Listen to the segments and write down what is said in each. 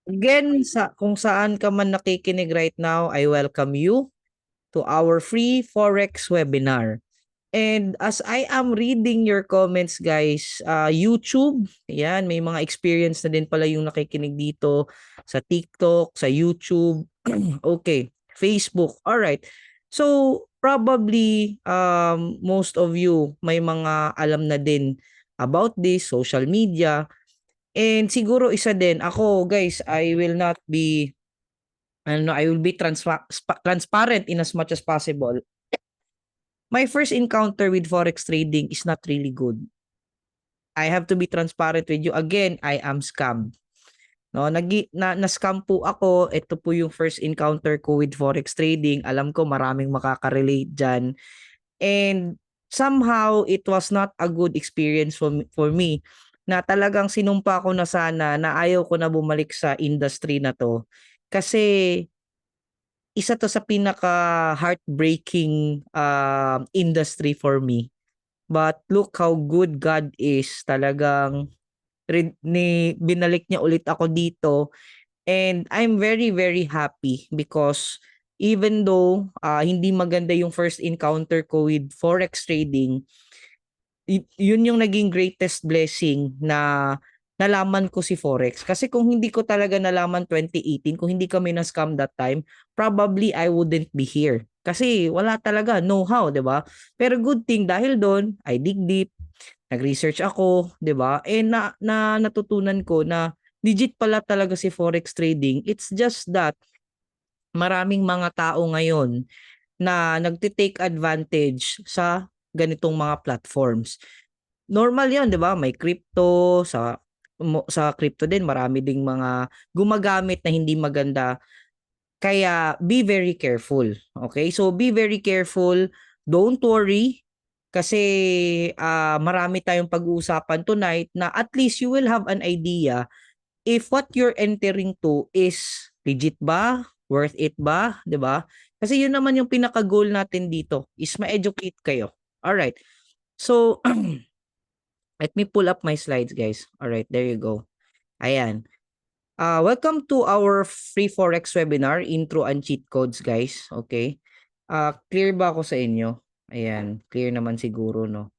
Again, kung saan ka man nakikinig right now, I welcome you to our free Forex webinar. And as I am reading your comments, guys, YouTube, yan, may mga experience na din pala yung nakikinig dito sa TikTok, sa YouTube, okay, Facebook. All right. So, probably most of you may mga alam na din about this social media. And siguro isa din ako, guys, I will be transparent in as much as possible. My first encounter with forex trading is not really good. I have to be transparent with you. Again, I am scammed. No, na-scam po ako. Ito po yung first encounter ko with forex trading. Alam ko maraming makaka-relate diyan. And somehow it was not a good experience for me na talagang sinumpa ko na sana na ayaw ko na bumalik sa industry na to. Kasi isa to sa pinaka heartbreaking industry for me. But look how good God is. Talagang binalik niya ulit ako dito. And I'm very, very happy because even though hindi maganda yung first encounter ko with forex trading, yun yung naging greatest blessing na nalaman ko si forex. Kasi kung hindi ko talaga nalaman 2018, kung hindi kami na-scam that time, probably I wouldn't be here. Kasi wala talaga know-how, 'di ba? Pero good thing dahil doon, I dig deep, nag-research ako, 'di ba? And natutunan ko na legit pala talaga si forex trading. It's just that maraming mga tao ngayon na nagte-take advantage sa ganitong mga platforms. Normal 'yan, 'di ba? May crypto sa crypto din marami ding mga gumagamit na hindi maganda. Kaya be very careful. Okay? So be very careful. Don't worry kasi marami tayong pag-uusapan tonight na at least you will have an idea if what you're entering to is legit ba, worth it ba, 'di ba? Kasi yun naman yung pinaka-goal natin dito is ma-educate kayo. All right. So let me pull up my slides, guys. All right, there you go. Ayan. Welcome to our free forex webinar, intro and cheat codes, guys. Okay. Clear ba ako sa inyo? Ayan, clear naman siguro, no?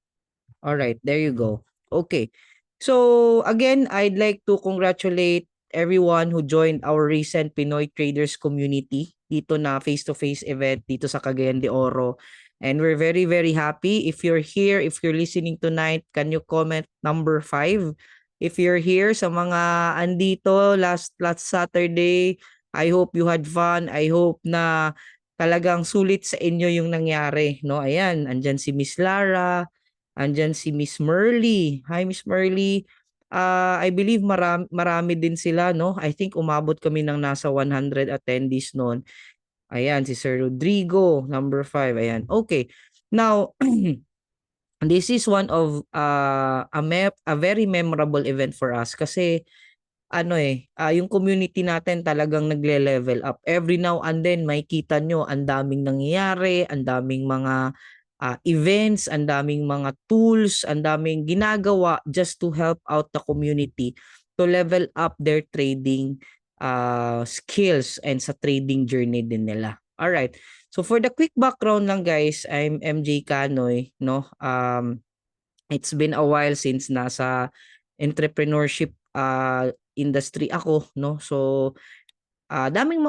All right, there you go. Okay. So, again, I'd like to congratulate everyone who joined our recent Pinoy Traders community dito na face-to-face event dito sa Cagayan de Oro. And we're very, very happy. If you're here, if you're listening tonight, can you comment number 5? If you're here sa mga andito last Saturday, I hope you had fun. I hope na talagang sulit sa inyo yung nangyari, no? Ayan, andyan si Miss Lara, andyan si Miss Merly. Hi, Miss Merly. I believe marami din sila, no? I think umabot kami ng nasa 100 attendees noon. Ayan, si Sir Rodrigo, number 5. Ayan. Okay. Now, this is one of a very memorable event for us kasi yung community natin talagang nagle-level up. Every now and then makikita nyo ang daming nangyayari, ang daming mga events, ang daming mga tools, ang daming ginagawa just to help out the community to level up their trading skills and sa trading journey din nila. All right. So for the quick background lang, guys, I'm MJ Canoy, no? It's been a while since nasa entrepreneurship industry ako, no? So madaming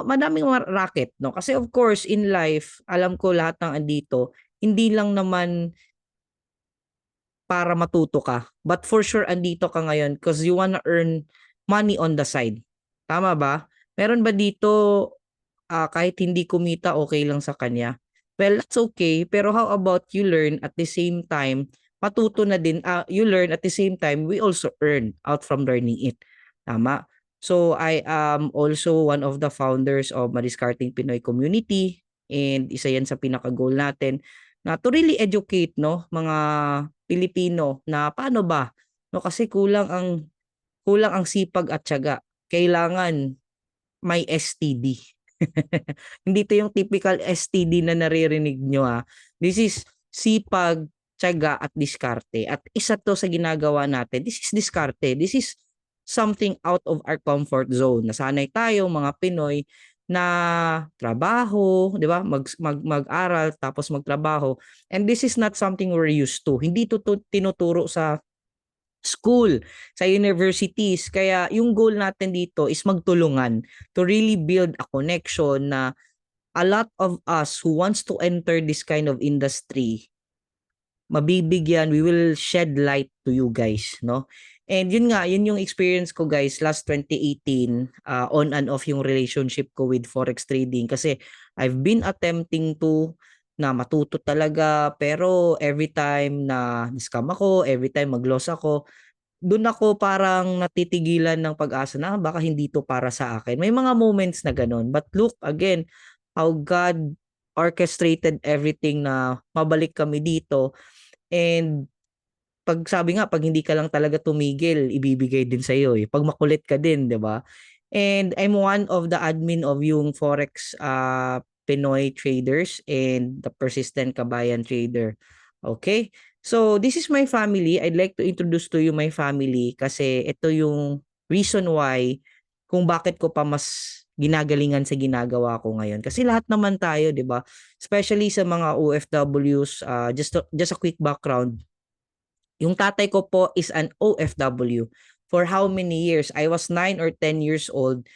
racket, no? Kasi of course in life, alam ko lahat ng andito, hindi lang naman para matuto ka. But for sure andito ka ngayon because you wanna earn money on the side. Tama ba? Meron ba dito kahit hindi kumita okay lang sa kanya? Well, that's okay. Pero how about you learn at the same time, matuto na din, you learn at the same time, we also earn out from learning it. Tama? So, I am also one of the founders of Madiscarting Pinoy Community and isa yan sa pinaka-goal natin na to really educate, no, mga Pilipino na paano ba, no, kasi kulang ang sipag at tiyaga. Kailangan may STD. Hindi 'to yung typical STD na naririnig nyo, This is sipag, tiyaga at diskarte. At isa 'to sa ginagawa natin. This is diskarte. This is something out of our comfort zone. Nasanay tayo mga Pinoy na trabaho, 'di ba? Mag-aral tapos magtrabaho. And this is not something we're used to. Hindi tinuturo sa school, sa universities. Kaya yung goal natin dito is magtulungan to really build a connection na a lot of us who wants to enter this kind of industry, mabibigyan, we will shed light to you guys, no? And yun nga, yun yung experience ko guys last 2018, on and off yung relationship ko with forex trading kasi I've been attempting to na matuto talaga pero every time na scam ako, every time mag-loss ako, doon ako parang natitigilan ng pag-asa na baka hindi to para sa akin. May mga moments na ganun. But look again, how God orchestrated everything na mabalik kami dito. And pag sabi nga, pag hindi ka lang talaga tumigil, ibibigay din sa iyo eh. Pag makulit ka din, 'di ba? And I'm one of the admin of yung Forex Pinoy traders and the Persistent Kabayan Trader. Okay? So, this is my family. I'd like to introduce to you my family kasi ito yung reason why kung bakit ko pa mas ginagalingan sa ginagawa ko ngayon. Kasi lahat naman tayo, 'di ba? Especially sa mga OFWs, just a quick background. Yung tatay ko po is an OFW. For how many years? I was 9 or 10 years old.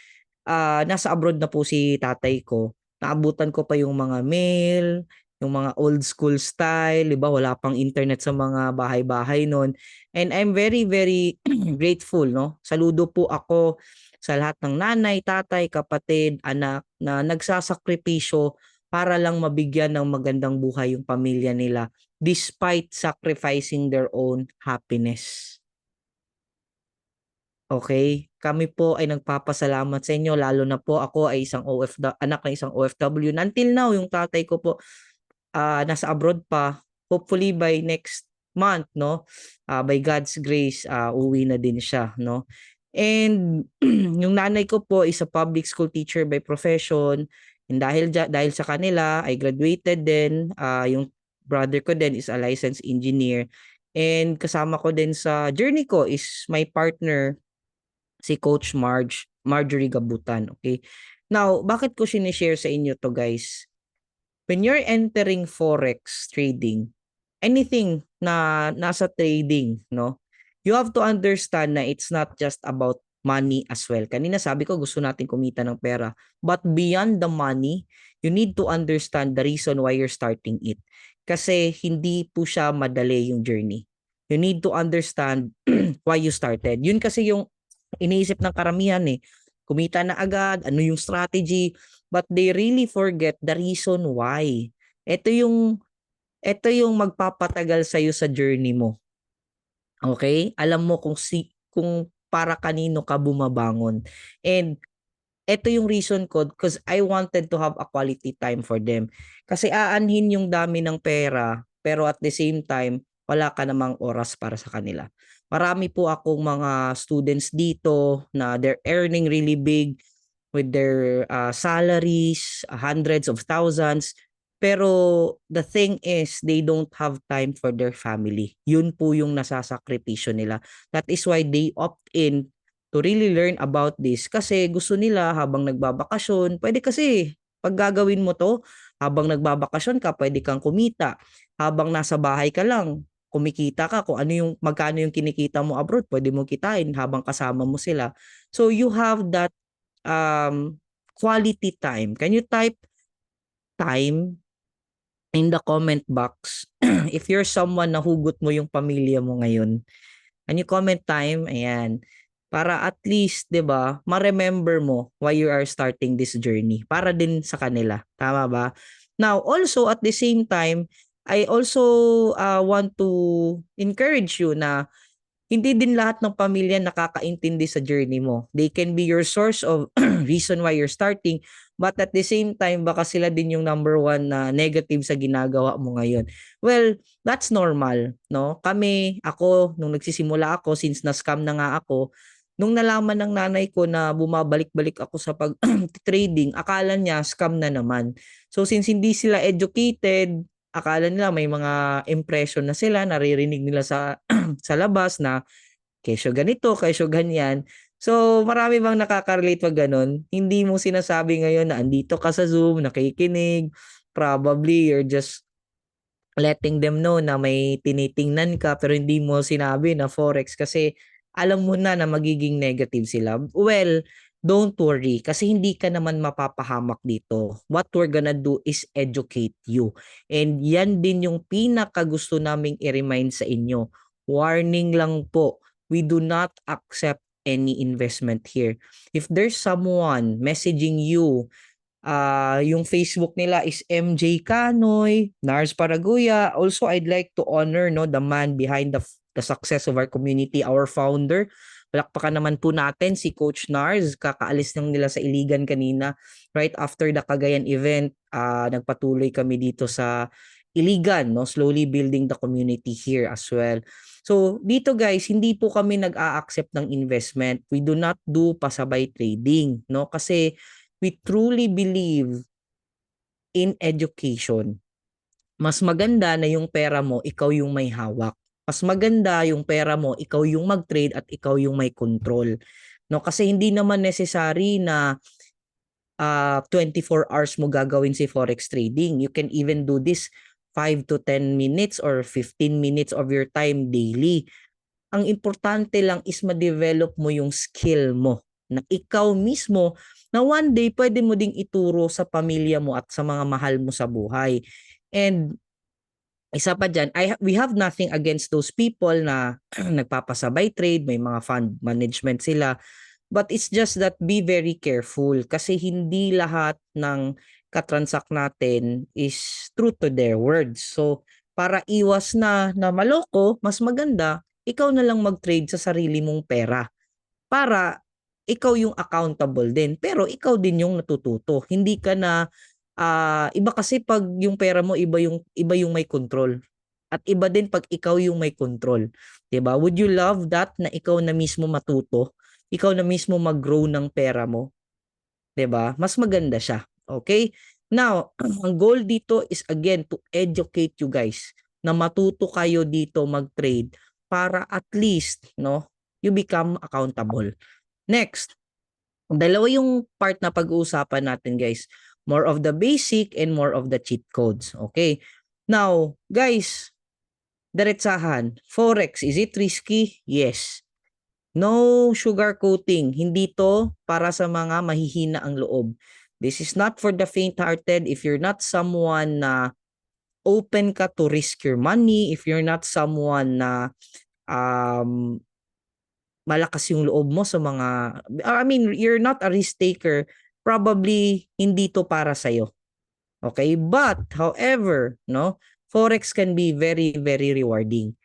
Nasa abroad na po si tatay ko. Naabutan ko pa yung mga mail, yung mga old school style, 'di ba? Wala pang internet sa mga bahay-bahay noon. And I'm very very grateful, no? Saludo po ako sa lahat ng nanay, tatay, kapatid, anak na nagsasakripisyo para lang mabigyan ng magandang buhay yung pamilya nila despite sacrificing their own happiness. Okay? Kami po ay nagpapasalamat sa inyo lalo na po ako ay anak ng isang OFW. Until now, yung tatay ko po nasa abroad pa. Hopefully by next month, no? By God's grace, uwi na din siya, no? And yung nanay ko po is a public school teacher by profession. And dahil sa kanila, I graduated din. Yung brother ko din is a licensed engineer. And kasama ko din sa journey ko is my partner, si Coach Marjorie Gabutan. Okay? Now, bakit ko sinishare sa inyo to guys? When you're entering forex trading, anything na nasa trading, no? You have to understand na it's not just about money as well. Kanina sabi ko gusto natin kumita ng pera. But beyond the money, you need to understand the reason why you're starting it. Kasi hindi po siya madali yung journey. You need to understand why you started. Yun kasi yung iniisip ng karamihan eh. Kumita na agad, ano yung strategy, but they really forget the reason why. Ito yung magpapatagal sa iyo sa journey mo. Okay? Alam mo kung para kanino ka bumabangon. And ito yung reason ko because I wanted to have a quality time for them. Kasi aanhin yung dami ng pera pero at the same time wala ka namang oras para sa kanila. Marami po akong mga students dito na they're earning really big with their salaries, hundreds of thousands. Pero the thing is, they don't have time for their family. Yun po yung nasasakripisyo nila. That is why they opt in to really learn about this. Kasi gusto nila habang nagbabakasyon, pwede kasi pag gagawin mo to, habang nagbabakasyon ka, pwede kang kumita. Habang nasa bahay ka lang, kumikita ka kung magkano yung kinikita mo abroad, pwede mo kitain habang kasama mo sila. So you have that quality time. Can you type time in the comment box if you're someone na hugot mo yung pamilya mo ngayon? Can you comment time? Ayan. Para at least, 'di ba, ma-remember mo why you are starting this journey. Para din sa kanila. Tama ba? Now, also at the same time, I also want to encourage you na hindi din lahat ng pamilya nakakaintindi sa journey mo. They can be your source of reason why you're starting, but at the same time, baka sila din yung number one na negative sa ginagawa mo ngayon. Well, that's normal, no? Ako, nung nagsisimula ako, since na-scam na nga ako, nung nalaman ng nanay ko na bumabalik-balik ako sa pag-trading, akala niya scam na naman. So since hindi sila educated, akala nila may mga impression na sila, naririnig nila sa sa labas na kesyo ganito, kesyo ganyan. So, marami bang nakaka-relate pag ganun? Hindi mo sinasabi ngayon na andito ka sa Zoom, nakikinig, probably you're just letting them know na may tinitingnan ka pero hindi mo sinabi na forex kasi alam mo na magiging negative sila. Well, don't worry kasi hindi ka naman mapapahamak dito. What we're gonna do is educate you. And yan din yung pinaka gusto naming i-remind sa inyo. Warning lang po, we do not accept any investment here. If there's someone messaging you yung Facebook nila is MJ Canoy, Nars Paraguya. Also, I'd like to honor the man behind the success of our community, our founder. Palakpakan naman po natin si Coach Nars. Kakaalis lang nila sa Iligan kanina. Right after the Cagayan event, nagpatuloy kami dito sa Iligan, slowly building the community here as well. So, dito guys, hindi po kami nag-a-accept ng investment. We do not do pasabay trading, kasi we truly believe in education. Mas maganda na yung pera mo, ikaw yung may hawak. Mas maganda yung pera mo, ikaw yung mag-trade at ikaw yung may control. Kasi hindi naman necessary na 24 hours mo gagawin si forex trading. You can even do this 5 to 10 minutes or 15 minutes of your time daily. Ang importante lang is ma-develop mo yung skill mo na ikaw mismo na one day pwede mo ding ituro sa pamilya mo at sa mga mahal mo sa buhay. And isa pa dyan, we have nothing against those people na nagpapasabay trade, may mga fund management sila. But it's just that be very careful kasi hindi lahat ng katransak natin is true to their words. So, para iwas na maloko, mas maganda, ikaw na lang mag-trade sa sarili mong pera para ikaw yung accountable din. Pero ikaw din yung natututo. Hindi ka na iba kasi pag yung pera mo iba yung may control. At iba din pag ikaw yung may control. 'Di ba? Would you love that na ikaw na mismo matuto? Ikaw na mismo mag-grow ng pera mo? 'Di ba? Mas maganda siya. Okay? Now, ang goal dito is again to educate you guys na matuto kayo dito mag-trade para at least, you become accountable. Next, dalawa yung part na pag-uusapan natin, guys. More of the basic and more of the cheat codes. Okay? Now, guys, diretsahan. Forex, is it risky? Yes. No sugar coating. Hindi to para sa mga mahihina ang loob. This is not for the faint-hearted. If you're not someone na open ka to risk your money, if you're not someone na malakas yung loob mo sa mga, you're not a risk taker, probably hindi to para sa'yo. Okay? But, however, Forex can be very, very rewarding.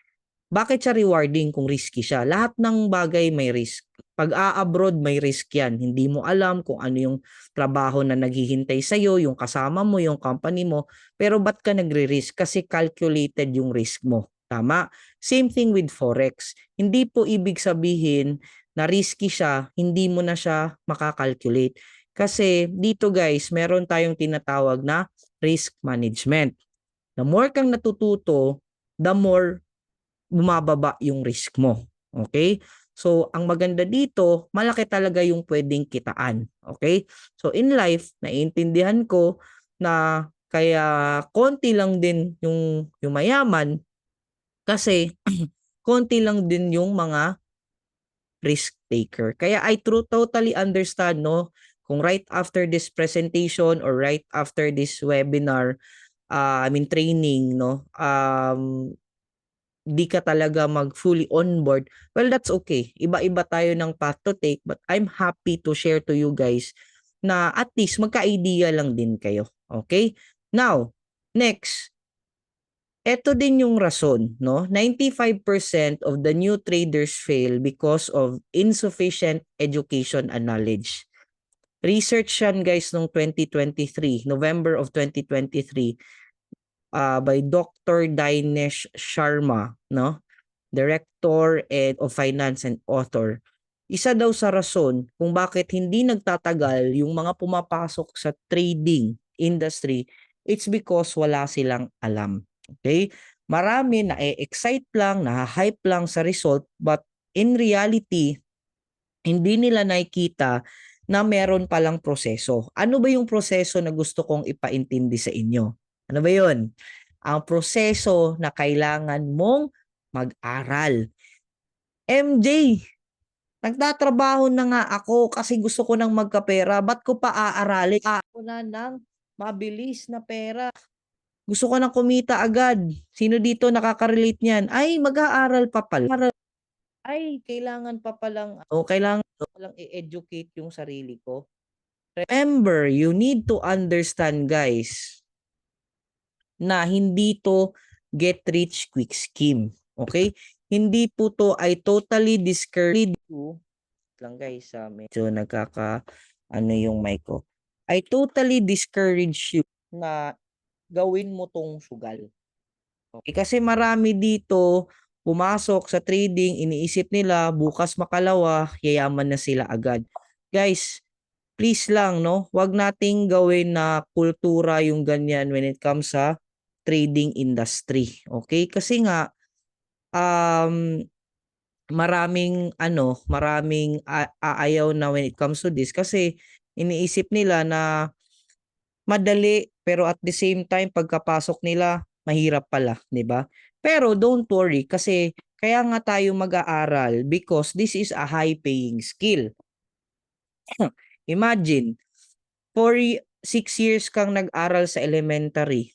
Bakit siya rewarding kung risky siya? Lahat ng bagay may risk. Pag a-abroad, may risk yan. Hindi mo alam kung ano yung trabaho na naghihintay sa'yo, yung kasama mo, yung company mo. Pero ba't ka nagre-risk? Kasi calculated yung risk mo. Tama? Same thing with Forex. Hindi po ibig sabihin na risky siya, hindi mo na siya makakalculate. Kasi dito guys, meron tayong tinatawag na risk management. The more kang natututo, the more bumababa yung risk mo. Okay? So, ang maganda dito, malaki talaga yung pwedeng kitaan. Okay? So, in life, naiintindihan ko na kaya konti lang din yung mayaman kasi konti lang din yung mga risk taker. Kaya I totally understand, kung right after this presentation or right after this webinar, training, di ka talaga fully on board, well, that's okay. Iba-iba tayo ng path to take, but I'm happy to share to you guys na at least magka-idea lang din kayo. Okay? Now, next, eto din yung rason, 95% of the new traders fail because of insufficient education and knowledge. Research yan guys noong 2023, November of 2023, by Dr. Dinesh Sharma, Director of Finance and author. Isa daw sa rason kung bakit hindi nagtatagal yung mga pumapasok sa trading industry, it's because wala silang alam. Okay? Marami na excite lang, na-hype lang sa result, but in reality, hindi nila nakikita na meron palang proseso. Ano ba yung proseso na gusto kong ipaintindi sa inyo? Ano ba yun? Ang proseso na kailangan mong mag-aral. MJ, nagtatrabaho na nga ako kasi gusto ko nang magkapera. Ba't ko pa aaralin? Ako na ng mabilis na pera. Gusto ko nang kumita agad. Sino dito nakaka-relate niyan? Ay, mag-aaral pa pala. Ay, kailangan pa palang, kailangan pa palang i-educate yung sarili ko. Remember, you need to understand, guys, na hindi to get rich quick scheme. Okay? Hindi po to ay totally discourage you. Lang guys, medyo ano yung mic ko. I totally discourage you na gawin mo tong sugal. Okay? Kasi marami dito pumasok sa trading, iniisip nila bukas makalawa, yayaman na sila agad. Guys, please lang, no? Huwag nating gawin na kultura yung ganyan when it comes sa trading industry. Okay? Kasi nga, maraming aayaw na when it comes to this kasi iniisip nila na madali pero at the same time pagkapasok nila mahirap pala, 'di ba? Pero don't worry kasi kaya nga tayo mag-aaral because this is a high paying skill. Imagine, 6 years kang nag-aral sa elementary,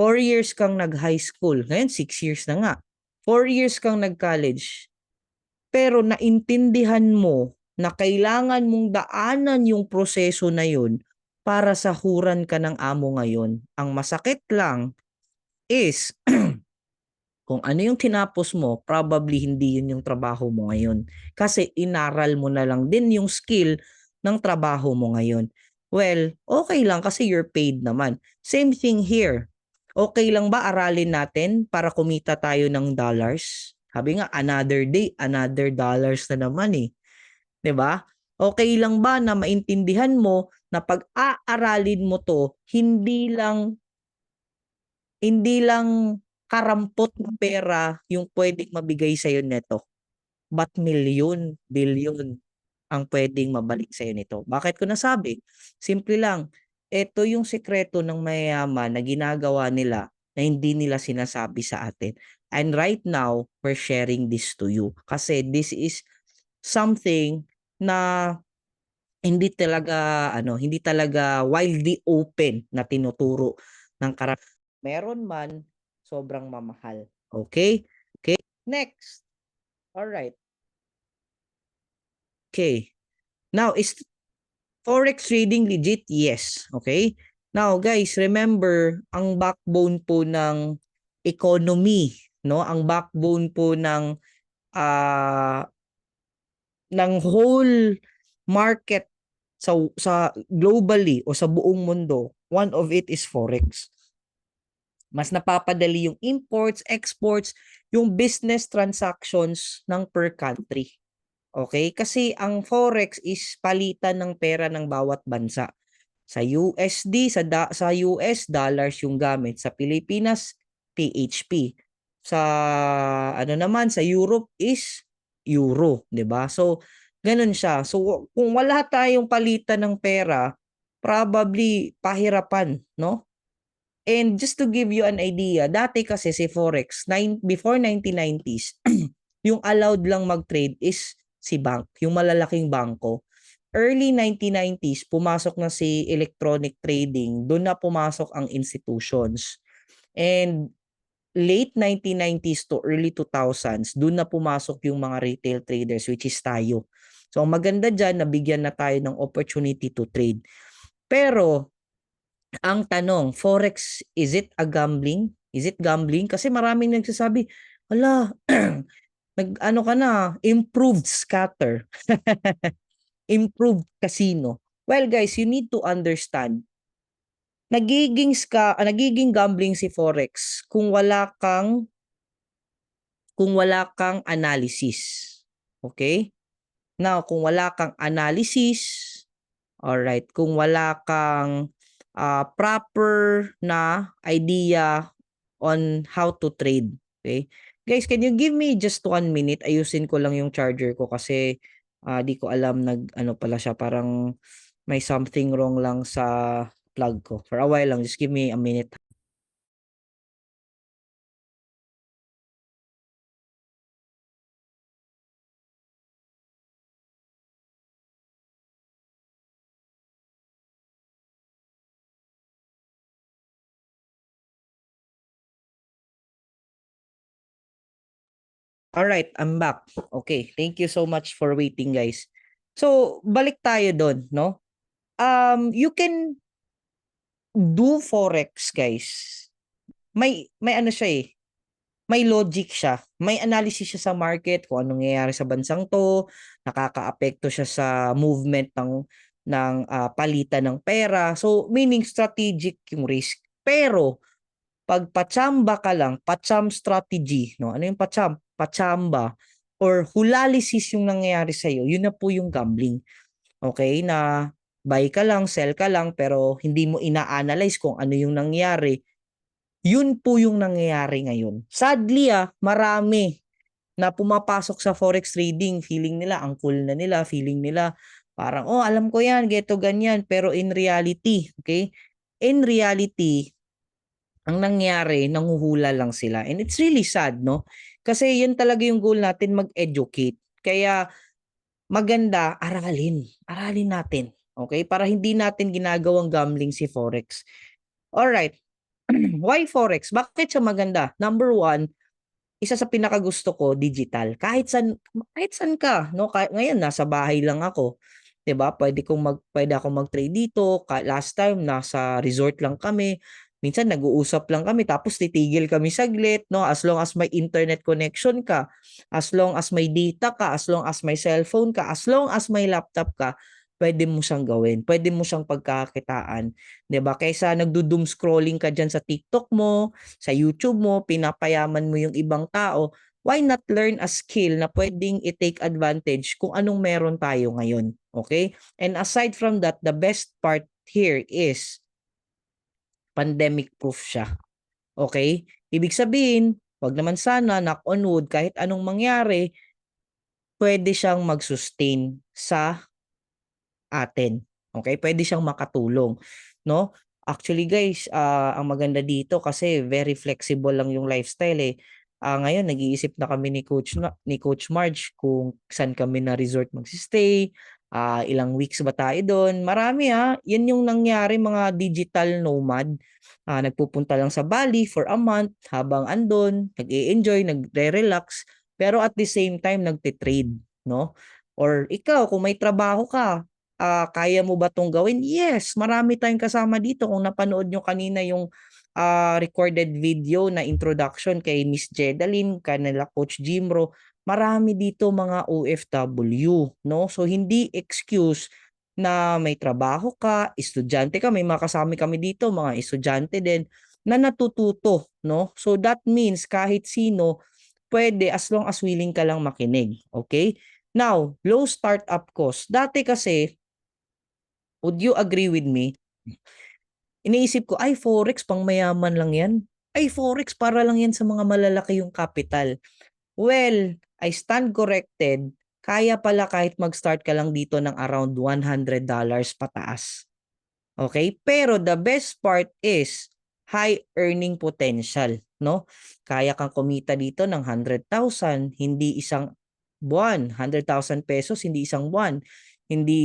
4 years kang nag-high school, ngayon 6 years na nga, 4 years kang nag-college, pero naintindihan mo na kailangan mong daanan yung proseso na yun para sahuran ka ng amo ngayon. Ang masakit lang is kung ano yung tinapos mo, probably hindi yun yung trabaho mo ngayon. Kasi inaral mo na lang din yung skill ng trabaho mo ngayon. Well, okay lang kasi you're paid naman. Same thing here. Okay lang ba aralin natin para kumita tayo ng dollars? Sabi nga, another day, another dollars na naman eh. 'Di ba? Okay lang ba na maintindihan mo na pag-aaralin mo to, hindi lang karampot na pera yung pwedeng mabigay sa'yo nito. But milyon, bilyon ang pwedeng mabalik sa'yo nito. Bakit ko nasabi? Simple lang. Ito yung sekreto ng mayayaman na ginagawa nila na hindi nila sinasabi sa atin. And right now, we're sharing this to you. Kasi this is something na hindi talaga widely open na tinuturo ng karamihan. Meron man, sobrang mamahal. Okay? Okay. Next. All right. Okay. Now, is forex trading legit? Yes. Okay? Now, guys, remember, ang backbone po ng economy, no? Ang backbone po ah ng whole market sa globally o sa buong mundo, one of it is forex. Mas napapadali yung imports, exports, yung business transactions ng per country. Okay? Kasi ang forex is palitan ng pera ng bawat bansa. Sa USD, sa US, dollars yung gamit. Sa Pilipinas, PHP. Sa ano naman, sa Europe is euro, 'di ba? So, ganun siya. So, kung wala tayong palitan ng pera, probably pahirapan, no? And just to give you an idea, dati kasi si Forex, before 1990s, yung allowed lang mag-trade is si bank, yung malalaking bangko. Early 1990s, pumasok na si electronic trading, doon na pumasok ang institutions. And late 1990s to early 2000s, doon na pumasok yung mga retail traders, which is tayo. So, ang maganda dyan, nabigyan na tayo ng opportunity to trade. Pero, ang tanong, forex, is it a gambling? Is it gambling? Kasi maraming nagsasabi, wala, nag-ano ka na, improved scatter, improved casino. Well guys, you need to understand, nagiging gambling si forex kung wala kang analysis. Okay? Now, kung wala kang analysis, alright, kung wala kang proper na idea on how to trade, okay? Guys, can you give me just 1 minute? Ayusin ko lang yung charger ko kasi di ko alam ano pala siya, parang may something wrong lang sa plug ko. For a while lang, just give me a minute. All right, I'm back. Okay, thank you so much for waiting, guys. So, balik tayo doon, no? You can do forex, guys. May ano siya eh, may logic siya. May analysis siya sa market kung anong nangyayari sa bansang 'to, nakakaapekto siya sa movement ng palitan ng pera. So, meaning strategic yung risk. Pero 'pag patsamba ka lang, patsam strategy, no? Ano yung patsam? Patsamba or hulalysis yung nangyayari sa'yo, yun na po yung gambling. Okay? Na buy ka lang, sell ka lang, pero hindi mo ina-analyze kung ano yung nangyari. Yun po yung nangyayari ngayon. Sadly, marami na pumapasok sa forex trading, feeling nila ang cool na nila, feeling nila parang, oh, alam ko yan, geto ganyan. Pero in reality, okay? In reality, ang nangyari, nanghuhula lang sila. And it's really sad, no? Kasi yun talaga yung goal natin, mag-educate. Kaya maganda, aralin. Aralin natin. Okay? Para hindi natin ginagawang gambling si Forex. Alright. Why Forex? Bakit siya maganda? Number one, isa sa pinakagusto ko, digital. Kahit san ka, no? Ngayon nasa bahay lang ako. 'Di ba? Pwede akong mag-trade dito. Last time nasa resort lang kami. Minsan nag-uusap lang kami tapos titigil kami saglit, no? As long as may internet connection ka, as long as may data ka, as long as may cellphone ka, as long as may laptop ka, pwede mo siyang gawin. Pwede mo siyang pagkakakitaan, 'di ba? Kaysa nagdo-doom scrolling ka diyan sa TikTok mo, sa YouTube mo, pinapayaman mo yung ibang tao, why not learn a skill na pwedeng i-take advantage kung anong meron tayo ngayon? Okay? And aside from that, the best part here is pandemic proof siya. Okay? Ibig sabihin, wag naman sana, knock on wood, kahit anong mangyari, pwede siyang mag-sustain sa atin. Okay? Pwede siyang makatulong, no? Actually guys, ang maganda dito kasi very flexible lang yung lifestyle eh. Ngayon nag-iisip na kami ni Coach Marge kung saan kami na resort magsi-stay, ilang weeks ba tayo doon. Marami 'yan yung nangyari, mga digital nomad. Nagpupunta lang sa Bali for a month habang andon, nag-e-enjoy, nagre-relax, pero at the same time nagte-trade, no? Or ikaw kung may trabaho ka, kaya mo ba 'tong gawin? Yes, marami tayong kasama dito. Kung napanood nyo kanina yung recorded video na introduction kay Miss Jedaline, kanila Coach Jimro, marami dito mga OFW, no? So hindi excuse na may trabaho ka, estudyante ka, may mga kasama kami dito, mga estudyante din na natututo, no? So that means kahit sino pwede as long as willing ka lang makinig, okay? Now, low startup cost. Dati kasi, would you agree with me? Iniisip ko, ay forex pang mayaman lang yan. Ay forex para lang yan sa mga malalaki yung capital. Well, I stand corrected. Kaya pala kahit mag-start ka lang dito ng around $100 pataas. Okay? Pero the best part is high earning potential, no? Kaya kang kumita dito ng 100,000, hindi isang buwan. 100,000 pesos, hindi isang buwan. Hindi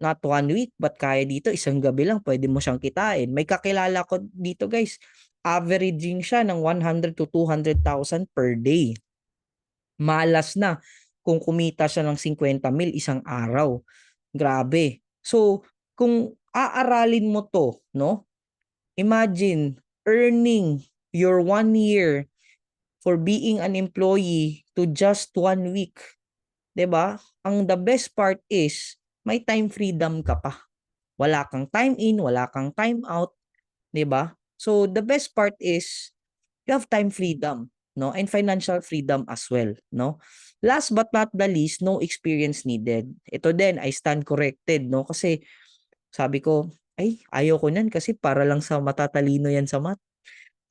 not 1 week, but kaya dito isang gabi lang pwede mo siyang kitain. May kakilala ko dito, guys. Averaging siya ng 100 to 200,000 per day. Malas na kung kumita siya ng 50,000 isang araw. Grabe. So, kung aaralin mo 'to, no? Imagine earning your 1 year for being an employee to just 1 week. 'Di ba? Ang the best part is may time freedom ka pa. Wala kang time in, wala kang time out, 'di ba? So the best part is you have time freedom, no? And financial freedom as well, no? Last but not the least, no experience needed. Ito din, I stand corrected, no? Kasi sabi ko, ay, ayaw ko niyan kasi para lang sa matatalino yan sa math.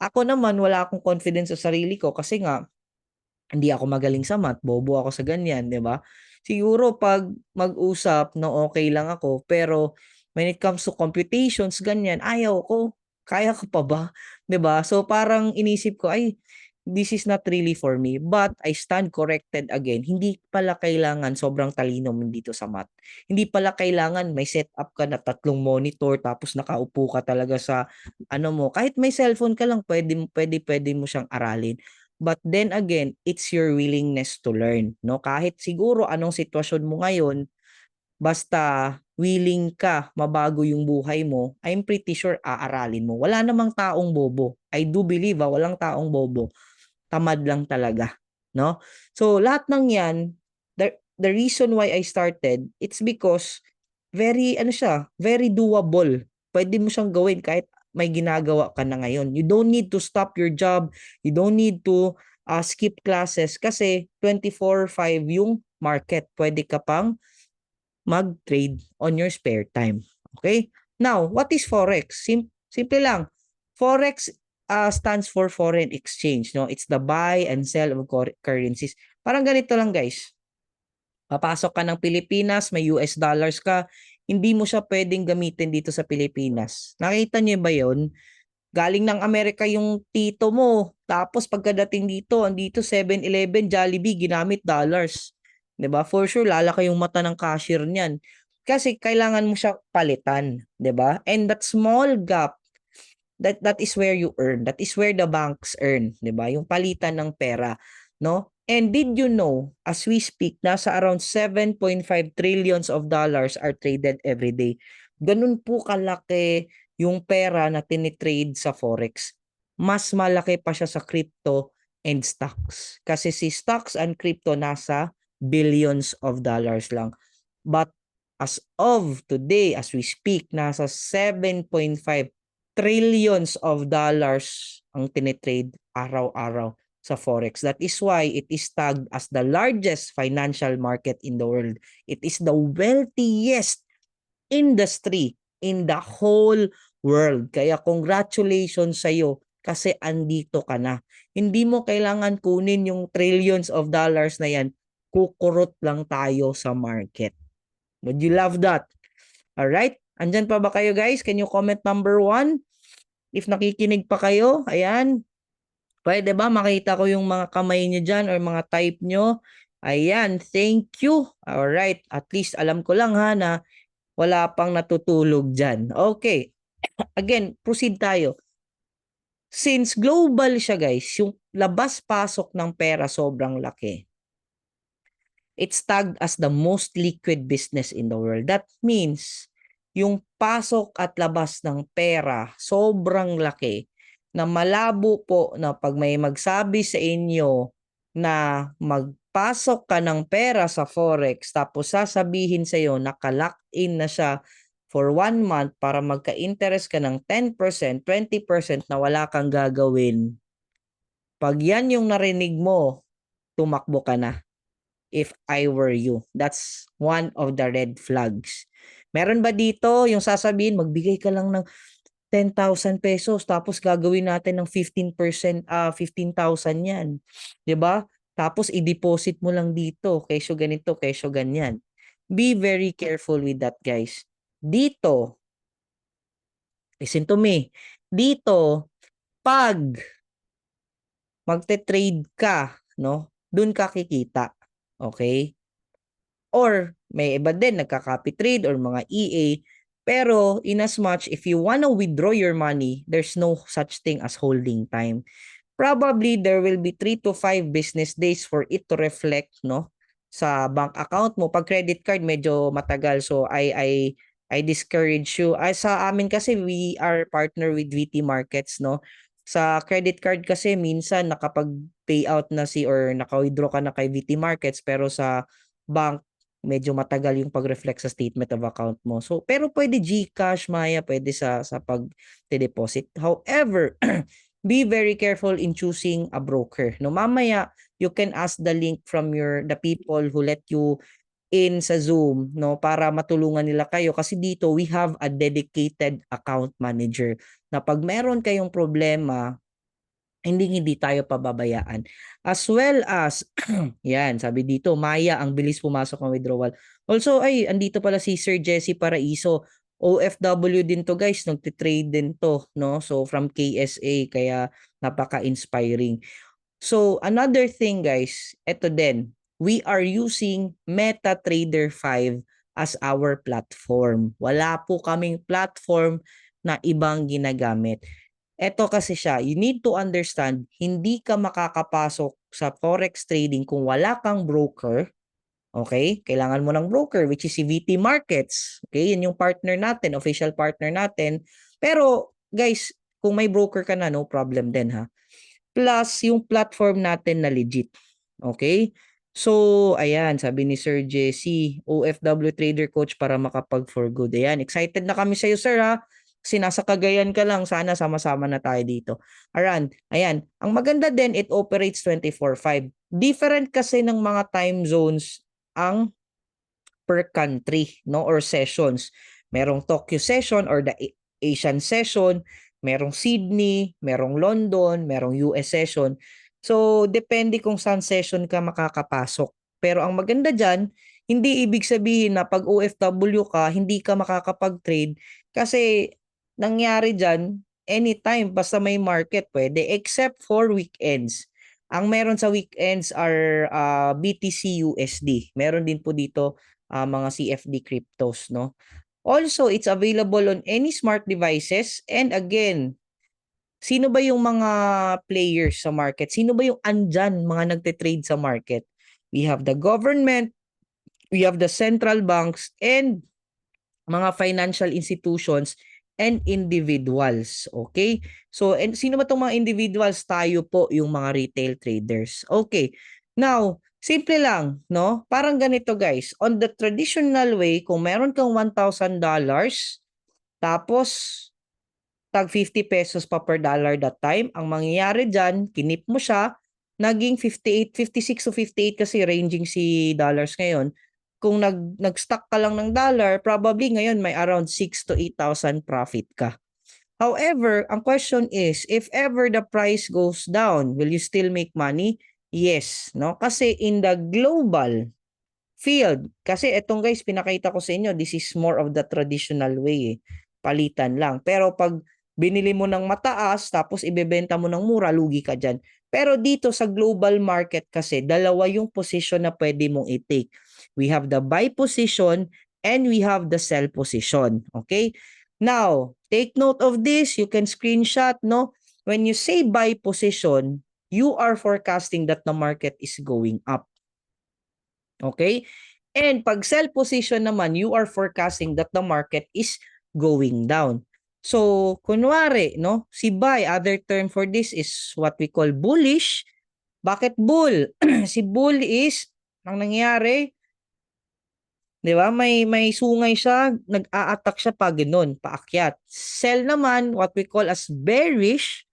Ako naman, wala akong confidence sa sarili ko kasi nga, hindi ako magaling sa math, bobo ako sa ganyan, 'di ba? Siguro pag mag-usap no okay lang ako, pero when it comes to computations ganyan, ayaw ko. Kaya ko pa ba? 'Di ba? So parang inisip ko ay this is not really for me. But I stand corrected again. Hindi pala kailangan sobrang talino mo dito sa math. Hindi pala kailangan may setup ka na 3 monitor tapos nakaupo ka talaga sa ano mo. Kahit may cellphone ka lang, pwede mo siyang aralin. But then again, it's your willingness to learn, no? Kahit siguro anong sitwasyon mo ngayon, basta willing ka mabago yung buhay mo, I'm pretty sure aaralin mo. Wala namang taong bobo. I do believe, walang taong bobo. Tamad lang talaga, no? So lahat ng 'yan, the reason why I started, it's because very ano siya, very doable. Pwede mo siyang gawin kahit may ginagawa ka na ngayon. You don't need to stop your job. You don't need to skip classes kasi 24/5 yung market. Pwede ka pang mag-trade on your spare time. Okay? Now, what is Forex? Simple lang. Forex stands for foreign exchange. No? It's the buy and sell of currencies. Parang ganito lang guys. Papasok ka ng Pilipinas, may US dollars ka, hindi mo siya pwedeng gamitin dito sa Pilipinas. Nakita niyo ba yon? Galing ng Amerika yung tito mo. Tapos pagkadating dito, andito 7-Eleven, Jollibee, ginamit dollars. 'Di ba? For sure, lalaki yung mata ng cashier niyan. Kasi kailangan mo siya palitan, 'di ba? And that small gap, that is where you earn. That is where the banks earn, 'di ba? Yung palitan ng pera, no? And did you know, as we speak, nasa around 7.5 trillions of dollars are traded every day. Ganun po kalaki yung pera na tinitrade sa Forex. Mas malaki pa siya sa crypto and stocks. Kasi si stocks and crypto nasa billions of dollars lang. But as of today, as we speak, nasa 7.5 trillions of dollars ang tinitrade araw-araw sa Forex. That is why it is tagged as the largest financial market in the world. It is the wealthiest industry in the whole world. Kaya congratulations sa iyo kasi andito ka na. Hindi mo kailangan kunin yung trillions of dollars na yan. Kukurot lang tayo sa market. Would you love that? All right? Andyan pa ba kayo guys? Can you comment number 1? If nakikinig pa kayo, ayan. Pwede ba makita ko yung mga kamay niyo dyan or mga type nyo? Ayan, thank you. All right, at least alam ko lang ha na wala pang natutulog dyan. Okay, again, proceed tayo. Since global siya guys, yung labas-pasok ng pera sobrang laki. It's tagged as the most liquid business in the world. That means, yung pasok at labas ng pera sobrang laki na malabo po na pag may magsabi sa inyo na magpasok ka ng pera sa Forex tapos sasabihin sa iyo naka-lock in na siya for 1 month para magka-interest ka ng 10%, 20% na wala kang gagawin. Pag yan yung narinig mo, tumakbo ka na. If I were you. That's one of the red flags. Meron ba dito yung sasabihin, magbigay ka lang ng 10,000 pesos tapos gagawin natin ng 15%, 15,000 yan. 'Di ba? Tapos i-deposit mo lang dito, kesyo ganito, kesyo ganyan. Be very careful with that, guys. Dito, listen to me. Dito, pag magte-trade ka, no? Doon ka kikita. Okay? Or may iba din nagka-copy trade or mga EA. Pero in as much if you wanna withdraw your money, there's no such thing as holding time. Probably there will be 3 to 5 business days for it to reflect no sa bank account mo. Pag credit card medyo matagal, so I discourage you. Ay sa amin kasi we are partner with VT Markets no. Sa credit card kasi minsan nakapag-payout na or naka-withdraw ka na kay VT Markets, pero sa bank medyo matagal yung pag-reflect sa statement of account mo. So pero pwede GCash, Maya, pwede sa pag-deposit. However, be very careful in choosing a broker. No, mamaya you can ask the link from the people who let you in sa Zoom, no, para matulungan nila kayo kasi dito we have a dedicated account manager na pag meron kayong problema, hindi tayo pababayaan. As well as, yan, sabi dito, Maya, ang bilis pumasok ng withdrawal. Also, ay, andito pala si Sir Jesse Paraiso. OFW din to guys, nagtitrade din to, no? So, from KSA, kaya napaka-inspiring. So, another thing guys, ito din, we are using MetaTrader 5 as our platform. Wala po kaming platform na ibang ginagamit. Ito kasi siya, you need to understand, hindi ka makakapasok sa forex trading kung wala kang broker. Okay? Kailangan mo ng broker, which is si VT Markets. Okay? Yan yung partner natin, official partner natin. Pero guys, kung may broker ka na, no problem din ha. Plus yung platform natin na legit. Okay? So, ayan, sabi ni Sir Jesse, OFW Trader Coach para makapag for good. Ayan, excited na kami sa iyo, sir ha. Kasi nasa Cagayan ka lang, sana sama-sama na tayo dito. Ayan, ang maganda din, it operates 24/5. Different kasi ng mga time zones ang per country, no, or sessions. Merong Tokyo session or the Asian session, merong Sydney, merong London, merong US session. So, depende kung saan session ka makakapasok. Pero ang maganda dyan, hindi ibig sabihin na pag OFW ka, hindi ka makakapag-trade kasi nangyari dyan, anytime, basta may market, pwede, except for weekends. Ang meron sa weekends are BTC USD. Meron din po dito mga CFD cryptos, no? Also, it's available on any smart devices. And again, sino ba yung mga players sa market? Sino ba yung andyan, mga nagte-trade sa market? We have the government, we have the central banks, and mga financial institutions and individuals. Okay? So, and sino ba itong mga individuals? Tayo po yung mga retail traders. Okay. Now, simple lang, no? Parang ganito guys. On the traditional way, kung meron kang $1,000, tapos tag 50 pesos pa per dollar that time, ang mangyayari dyan, kinip mo siya, naging 58, 56 to 58 kasi ranging si dollars ngayon. Kung nag-stock ka lang ng dollar, probably ngayon may around 6 to 8,000 profit ka. However, ang question is, if ever the price goes down, will you still make money? Yes, no? Kasi in the global field, kasi etong guys, pinakita ko sa inyo, this is more of the traditional way, palitan lang. Pero pag binili mo ng mataas, tapos ibebenta mo ng mura, lugi ka dyan. Pero dito sa global market kasi, dalawa yung position na pwede mong i-take. We have the buy position and we have the sell position. Okay? Now, take note of this. You can screenshot, no? When you say buy position, you are forecasting that the market is going up. Okay? And pag sell position naman, you are forecasting that the market is going down. So, kunwari, no, si buy, other term for this is what we call bullish. Bakit bull? Si bull is, ang nangyayari, di ba, may sungay siya, nag-a-attack siya pa ganun, paakyat. Sell naman, what we call as bearish,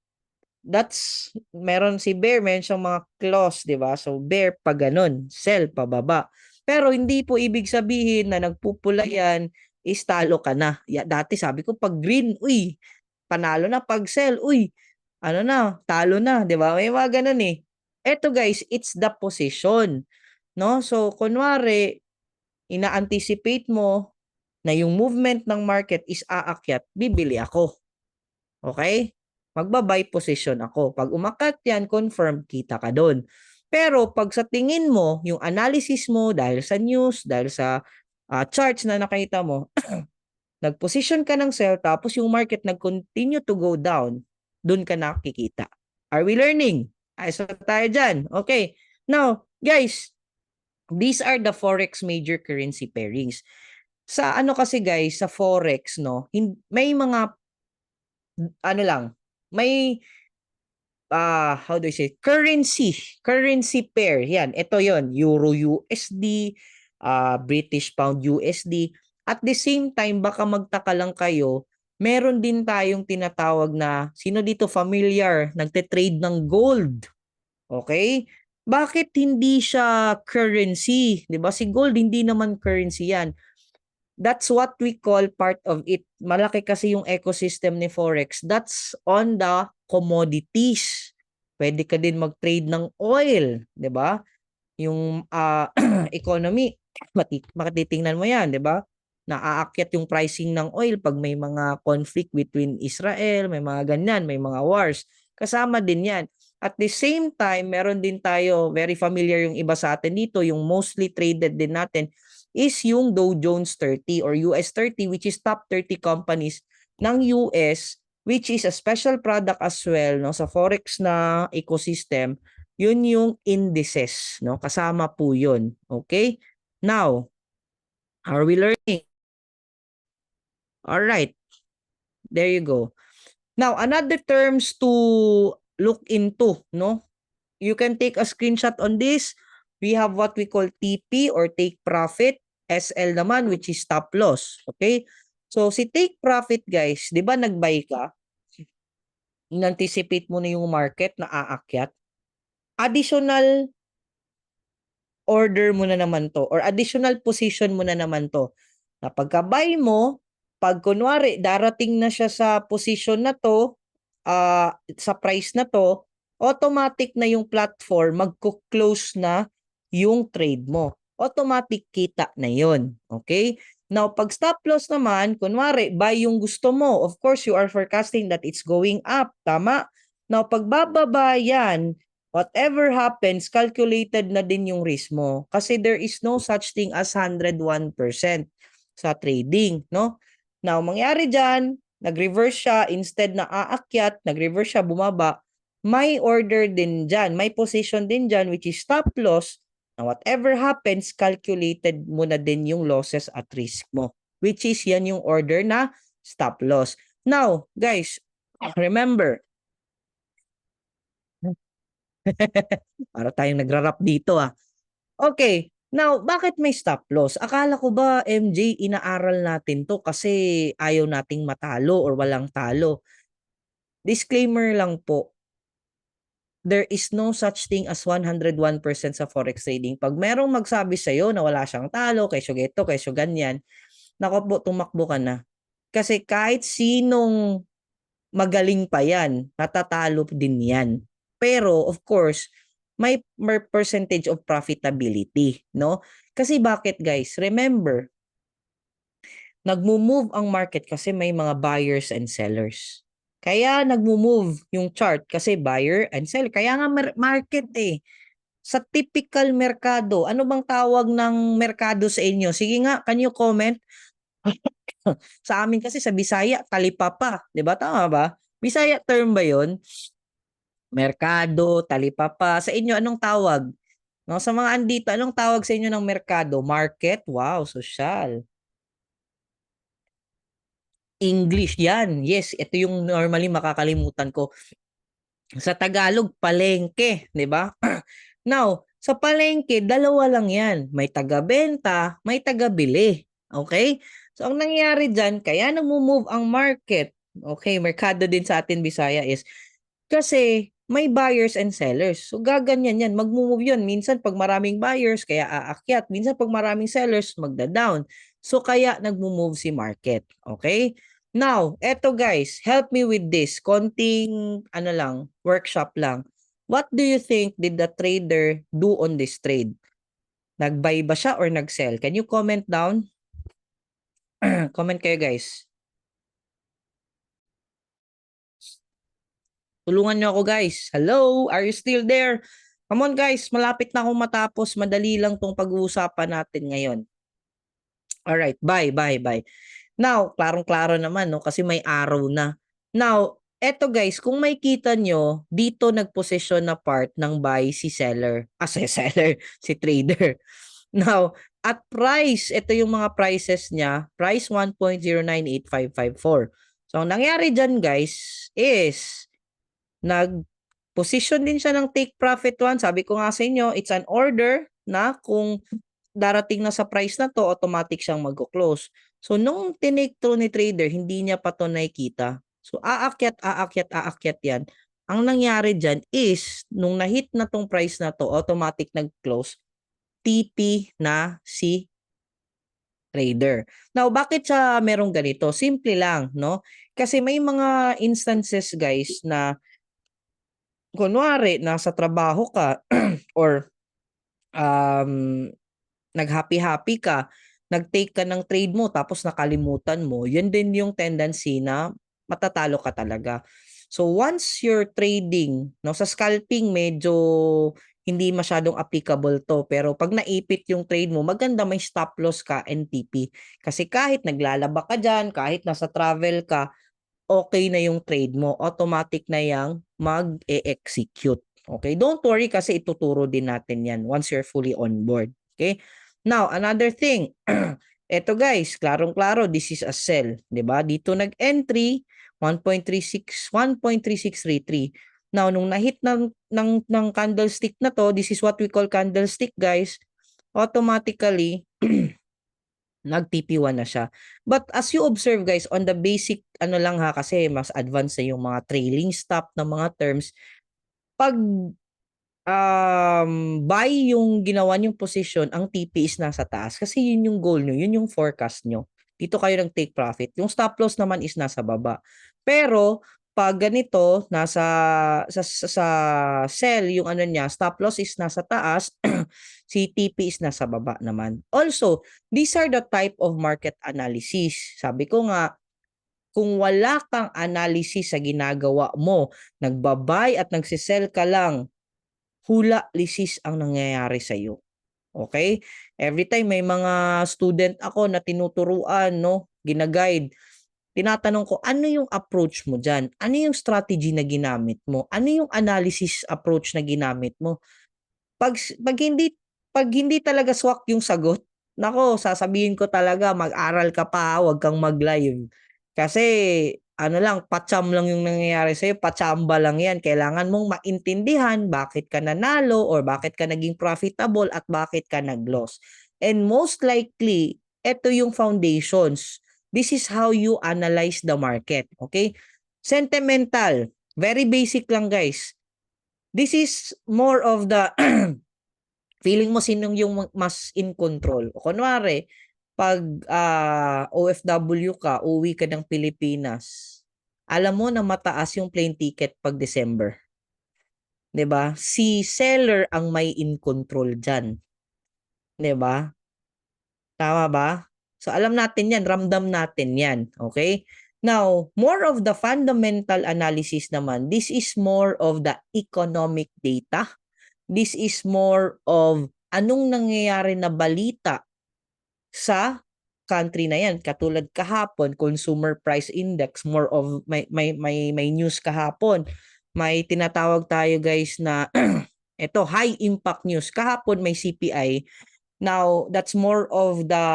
that's, meron si bear, meron siyang mga claws, di ba? So, bear pa ganun, sell pababa. Pero hindi po ibig sabihin na nagpupula yan, is talo ka na. Dati sabi ko, pag green, uy, panalo na. Pag sell, uy, ano na, talo na, di ba? May mga ganun eh. Eto guys, it's the position. No? So, kunwari, ina-anticipate mo na yung movement ng market is aakyat, bibili ako. Okay? Magba-buy position ako. Pag umakyat yan, confirm, kita ka doon. Pero pag sa tingin mo, yung analysis mo dahil sa news, dahil sa charts na nakita mo, nag-position ka ng sell tapos yung market nag-continue to go down, doon ka nakikita. Are we learning? Ay, so tayo dyan. Okay. Now, guys, these are the forex major currency pairings. Sa ano kasi guys, sa forex, no, may mga ano lang, may how do I say, currency pair. Yan, ito yon, Euro USD, British Pound USD. At the same time, baka magtaka lang kayo, meron din tayong tinatawag na, sino dito familiar, nagte-trade ng gold. Okay? Bakit hindi siya currency? 'Di ba? Si gold hindi naman currency 'yan. That's what we call part of it. Malaki kasi yung ecosystem ni Forex. That's on the commodities. Pwede ka din mag-trade ng oil, 'di ba? Yung economy, matitingnan mo 'yan, 'di ba? Naaakyat yung pricing ng oil pag may mga conflict between Israel, may mga ganyan, may mga wars. Kasama din 'yan. At the same time, meron din tayo, very familiar yung iba sa atin dito, yung mostly traded din natin is yung Dow Jones 30 or US 30, which is top 30 companies ng US, which is a special product as well, no, sa forex na ecosystem. Yun yung indices, no? Kasama po yun. Okay? Now, are we learning? All right. There you go. Now, another terms to look into, no? You can take a screenshot on this. We have what we call TP or take profit. SL naman, which is stop loss. Okay? So, si take profit, guys, di ba nag-buy ka? In-anticipate mo na yung market na aakyat. Additional order mo na naman to or additional position mo na naman to. Na pagka-buy mo, pag kunwari darating na siya sa position na to, sa price na to, automatic na yung platform magko-close na yung trade mo. Automatic kita na yon. Okay? Now, pag stop loss naman, kunwari, buy yung gusto mo. Of course, you are forecasting that it's going up. Tama? Now, pag bababa yan, whatever happens, calculated na din yung risk mo. Kasi there is no such thing as 101% sa trading, no? Now, mangyari dyan, nag-reverse siya, instead na aakyat, nag-reverse siya, bumaba, may order din dyan, may position din dyan, which is stop loss. Now, whatever happens, calculated mo na din yung losses at risk mo, which is yan yung order na stop loss. Now, guys, remember, para tayong nagra-rap dito Okay, now bakit may stop loss? Akala ko ba MJ inaaral natin 'to kasi ayaw nating matalo or walang talo. Disclaimer lang po, there is no such thing as 101% sa forex trading. Pag merong magsabi sa iyo na wala siyang talo, kesyo geto, kesyo ganyan, nako po tumakbo ka na. Kasi kahit sinong magaling pa yan, natatalo din yan. Pero of course, may percentage of profitability, no? Kasi bakit guys? Remember, nagmo-move ang market kasi may mga buyers and sellers. Kaya nagmo-move yung chart kasi buyer and seller. Kaya nga market Sa typical merkado, ano bang tawag ng merkado sa inyo? Sige nga, can you comment? Sa amin kasi sa Bisaya, talipapa. 'Di ba? Tama ba? Bisaya term ba 'yon? Merkado, talipapa. Sa inyo, anong tawag? No, sa mga andito, anong tawag sa inyo ng merkado? Market? Wow, social. English, yan. Yes, ito yung normally makakalimutan ko. Sa Tagalog, palengke, 'di ba? Now, sa palengke, dalawa lang 'yan. May taga-benta, may taga-bili. Okay? So ang nangyayari diyan, kaya nagmo-move ang market. Okay, merkado din sa atin Bisaya is kasi may buyers and sellers. So gaganyan 'yan, magmo-move 'yun. Minsan pag maraming buyers, kaya aakyat. Minsan pag maraming sellers, magda-down. So kaya nagmo-move si market. Okay? Now, eto guys, help me with this. Konting ano lang, workshop lang. What do you think did the trader do on this trade? Nag-buy ba siya or nag-sell? Can you comment down? Comment kayo guys. Tulungan niyo ako guys. Hello, are you still there? Come on guys, malapit na akong matapos. Madali lang tong pag-uusapan natin ngayon. Alright, bye. Now, klarong-klaro naman, no? Kasi may araw na. Now, eto guys, kung may kita nyo, dito nagposisyon na part ng buy si seller. Si seller, si trader. Now, at price, ito yung mga prices niya. Price 1.098554. So, ang nangyari dyan guys is, nag-position din siya ng take profit 1. Sabi ko nga sa inyo, it's an order na kung darating na sa price na to, automatic siyang mag-close. So, nung tinake through ni trader, hindi niya pa to nakikita. So, aakyat yan. Ang nangyari dyan is, nung na-hit na tong price na to, automatic nag-close, TP na si trader. Now, bakit siya merong ganito? Simple lang, no? Kasi may mga instances, guys, na kunwari nasa trabaho ka or um, nag-happy-happy ka, nag-take ka ng trade mo tapos nakalimutan mo, yun din yung tendency na matatalo ka talaga. So once you're trading, no, sa scalping medyo hindi masyadong applicable to, pero pag naipit yung trade mo, maganda may stop loss ka and TP. Kasi kahit naglalaba ka dyan, kahit nasa travel ka, okay na yung trade mo, automatic na yang mag-e-execute. Okay? Don't worry kasi ituturo din natin yan once you're fully on board. Okay? Now, another thing. Eto guys, klarong-klaro, this is a sell. 'Di ba? Dito nag-entry, 1.36, 1.3633. Now, nung na-hit ng candlestick na to, this is what we call candlestick guys, automatically, nag-TP1 na siya. But as you observe guys, on the basic, ano lang ha, kasi mas advanced na yung mga trailing stop ng mga terms, pag buy yung ginawa niyong position, ang TP is nasa taas. Kasi yun yung goal nyo, yun yung forecast nyo. Dito kayo nag-take profit. Yung stop loss naman is nasa baba. Pero, pag ganito, sa sell, yung ano niya, stop loss is nasa taas, si TP is nasa baba naman. Also, these are the type of market analysis. Sabi ko nga, kung wala kang analysis sa ginagawa mo, nagbabuy at nagsisell ka lang, hula, lisis ang nangyayari sa iyo. Okay? Every time may mga student ako na tinuturuan, no, ginaguide, tinatanong ko, ano yung approach mo dyan? Ano yung strategy na ginamit mo? Ano yung analysis approach na ginamit mo? Pag, pag hindi pag hindi talaga swak yung sagot, nako, sasabihin ko talaga, mag-aral ka pa, huwag kang mag-live. Kasi ano lang, patcham lang yung nangyayari sa'yo, patchamba lang yan. Kailangan mong maintindihan bakit ka nanalo or bakit ka naging profitable at bakit ka nag-loss. And most likely, ito yung foundations. This is how you analyze the market. Okay? Sentimental. Very basic lang guys. This is more of the feeling mo sinong yung mas in control. O kunwari, pag OFW ka, uwi ka ng Pilipinas, alam mo na mataas yung plane ticket pag December. 'Di ba? Si seller ang may in control diyan. 'Di ba? Tama ba? So alam natin 'yan, ramdam natin 'yan, okay? Now, more of the fundamental analysis naman, this is more of the economic data. This is more of anong nangyayari na balita sa country na yan. Katulad kahapon, consumer price index, more of may news kahapon. May tinatawag tayo guys na ito, high impact news. Kahapon may CPI. Now, that's more of the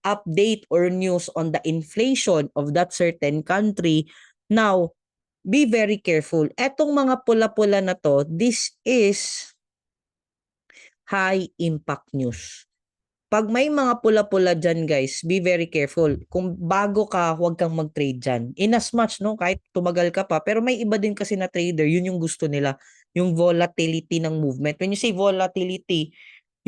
update or news on the inflation of that certain country. Now, be very careful. Etong mga pula-pula na to, this is high impact news. Pag may mga pula-pula dyan guys, be very careful. Kung bago ka, huwag kang mag-trade dyan. In as much, no, kahit tumagal ka pa, pero may iba din kasi na trader, yun yung gusto nila, yung volatility ng movement. When you say volatility,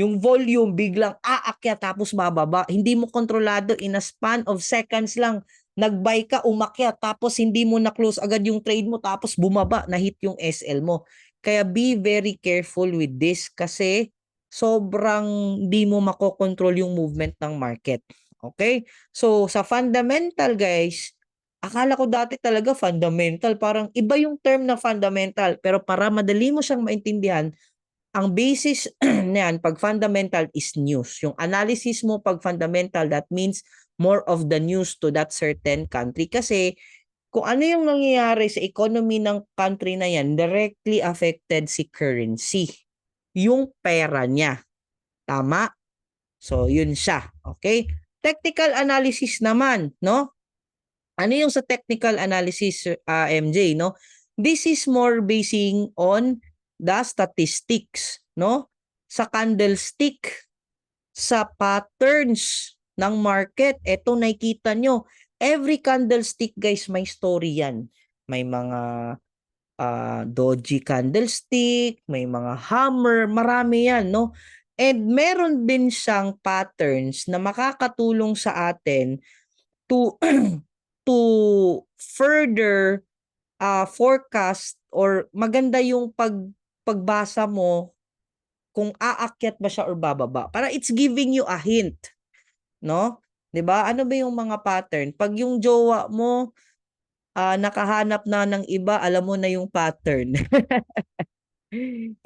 yung volume biglang aakyat tapos bababa. Hindi mo kontrolado, in a span of seconds lang, nag-buy ka, umakyat, tapos hindi mo na-close agad yung trade mo, tapos bumaba, na-hit yung SL mo. Kaya be very careful with this kasi sobrang di mo makokontrol yung movement ng market. Okay? So, sa fundamental guys, akala ko dati talaga fundamental, parang iba yung term na fundamental, pero para madali mo siyang maintindihan, ang basis niyan pag fundamental is news. Yung analysis mo pag fundamental, that means more of the news to that certain country. Kasi kung ano yung nangyayari sa economy ng country na yan, directly affected si currency. Yung pera niya. Tama? So, yun siya. Okay? Technical analysis naman, no? Ano yung sa technical analysis, MJ, no? This is more basing on the statistics, no? Sa candlestick, sa patterns ng market. Ito nakikita nyo. Every candlestick, guys, may story yan. May mga doji candlestick, may mga hammer, marami yan, no? And meron din siyang patterns na makakatulong sa atin to to further forecast or maganda yung pagbasa mo kung aakyat ba siya or bababa. Para it's giving you a hint, no? 'Di ba? Ano ba yung mga pattern? Pag yung jowa mo nakahanap na ng iba, alam mo na yung pattern.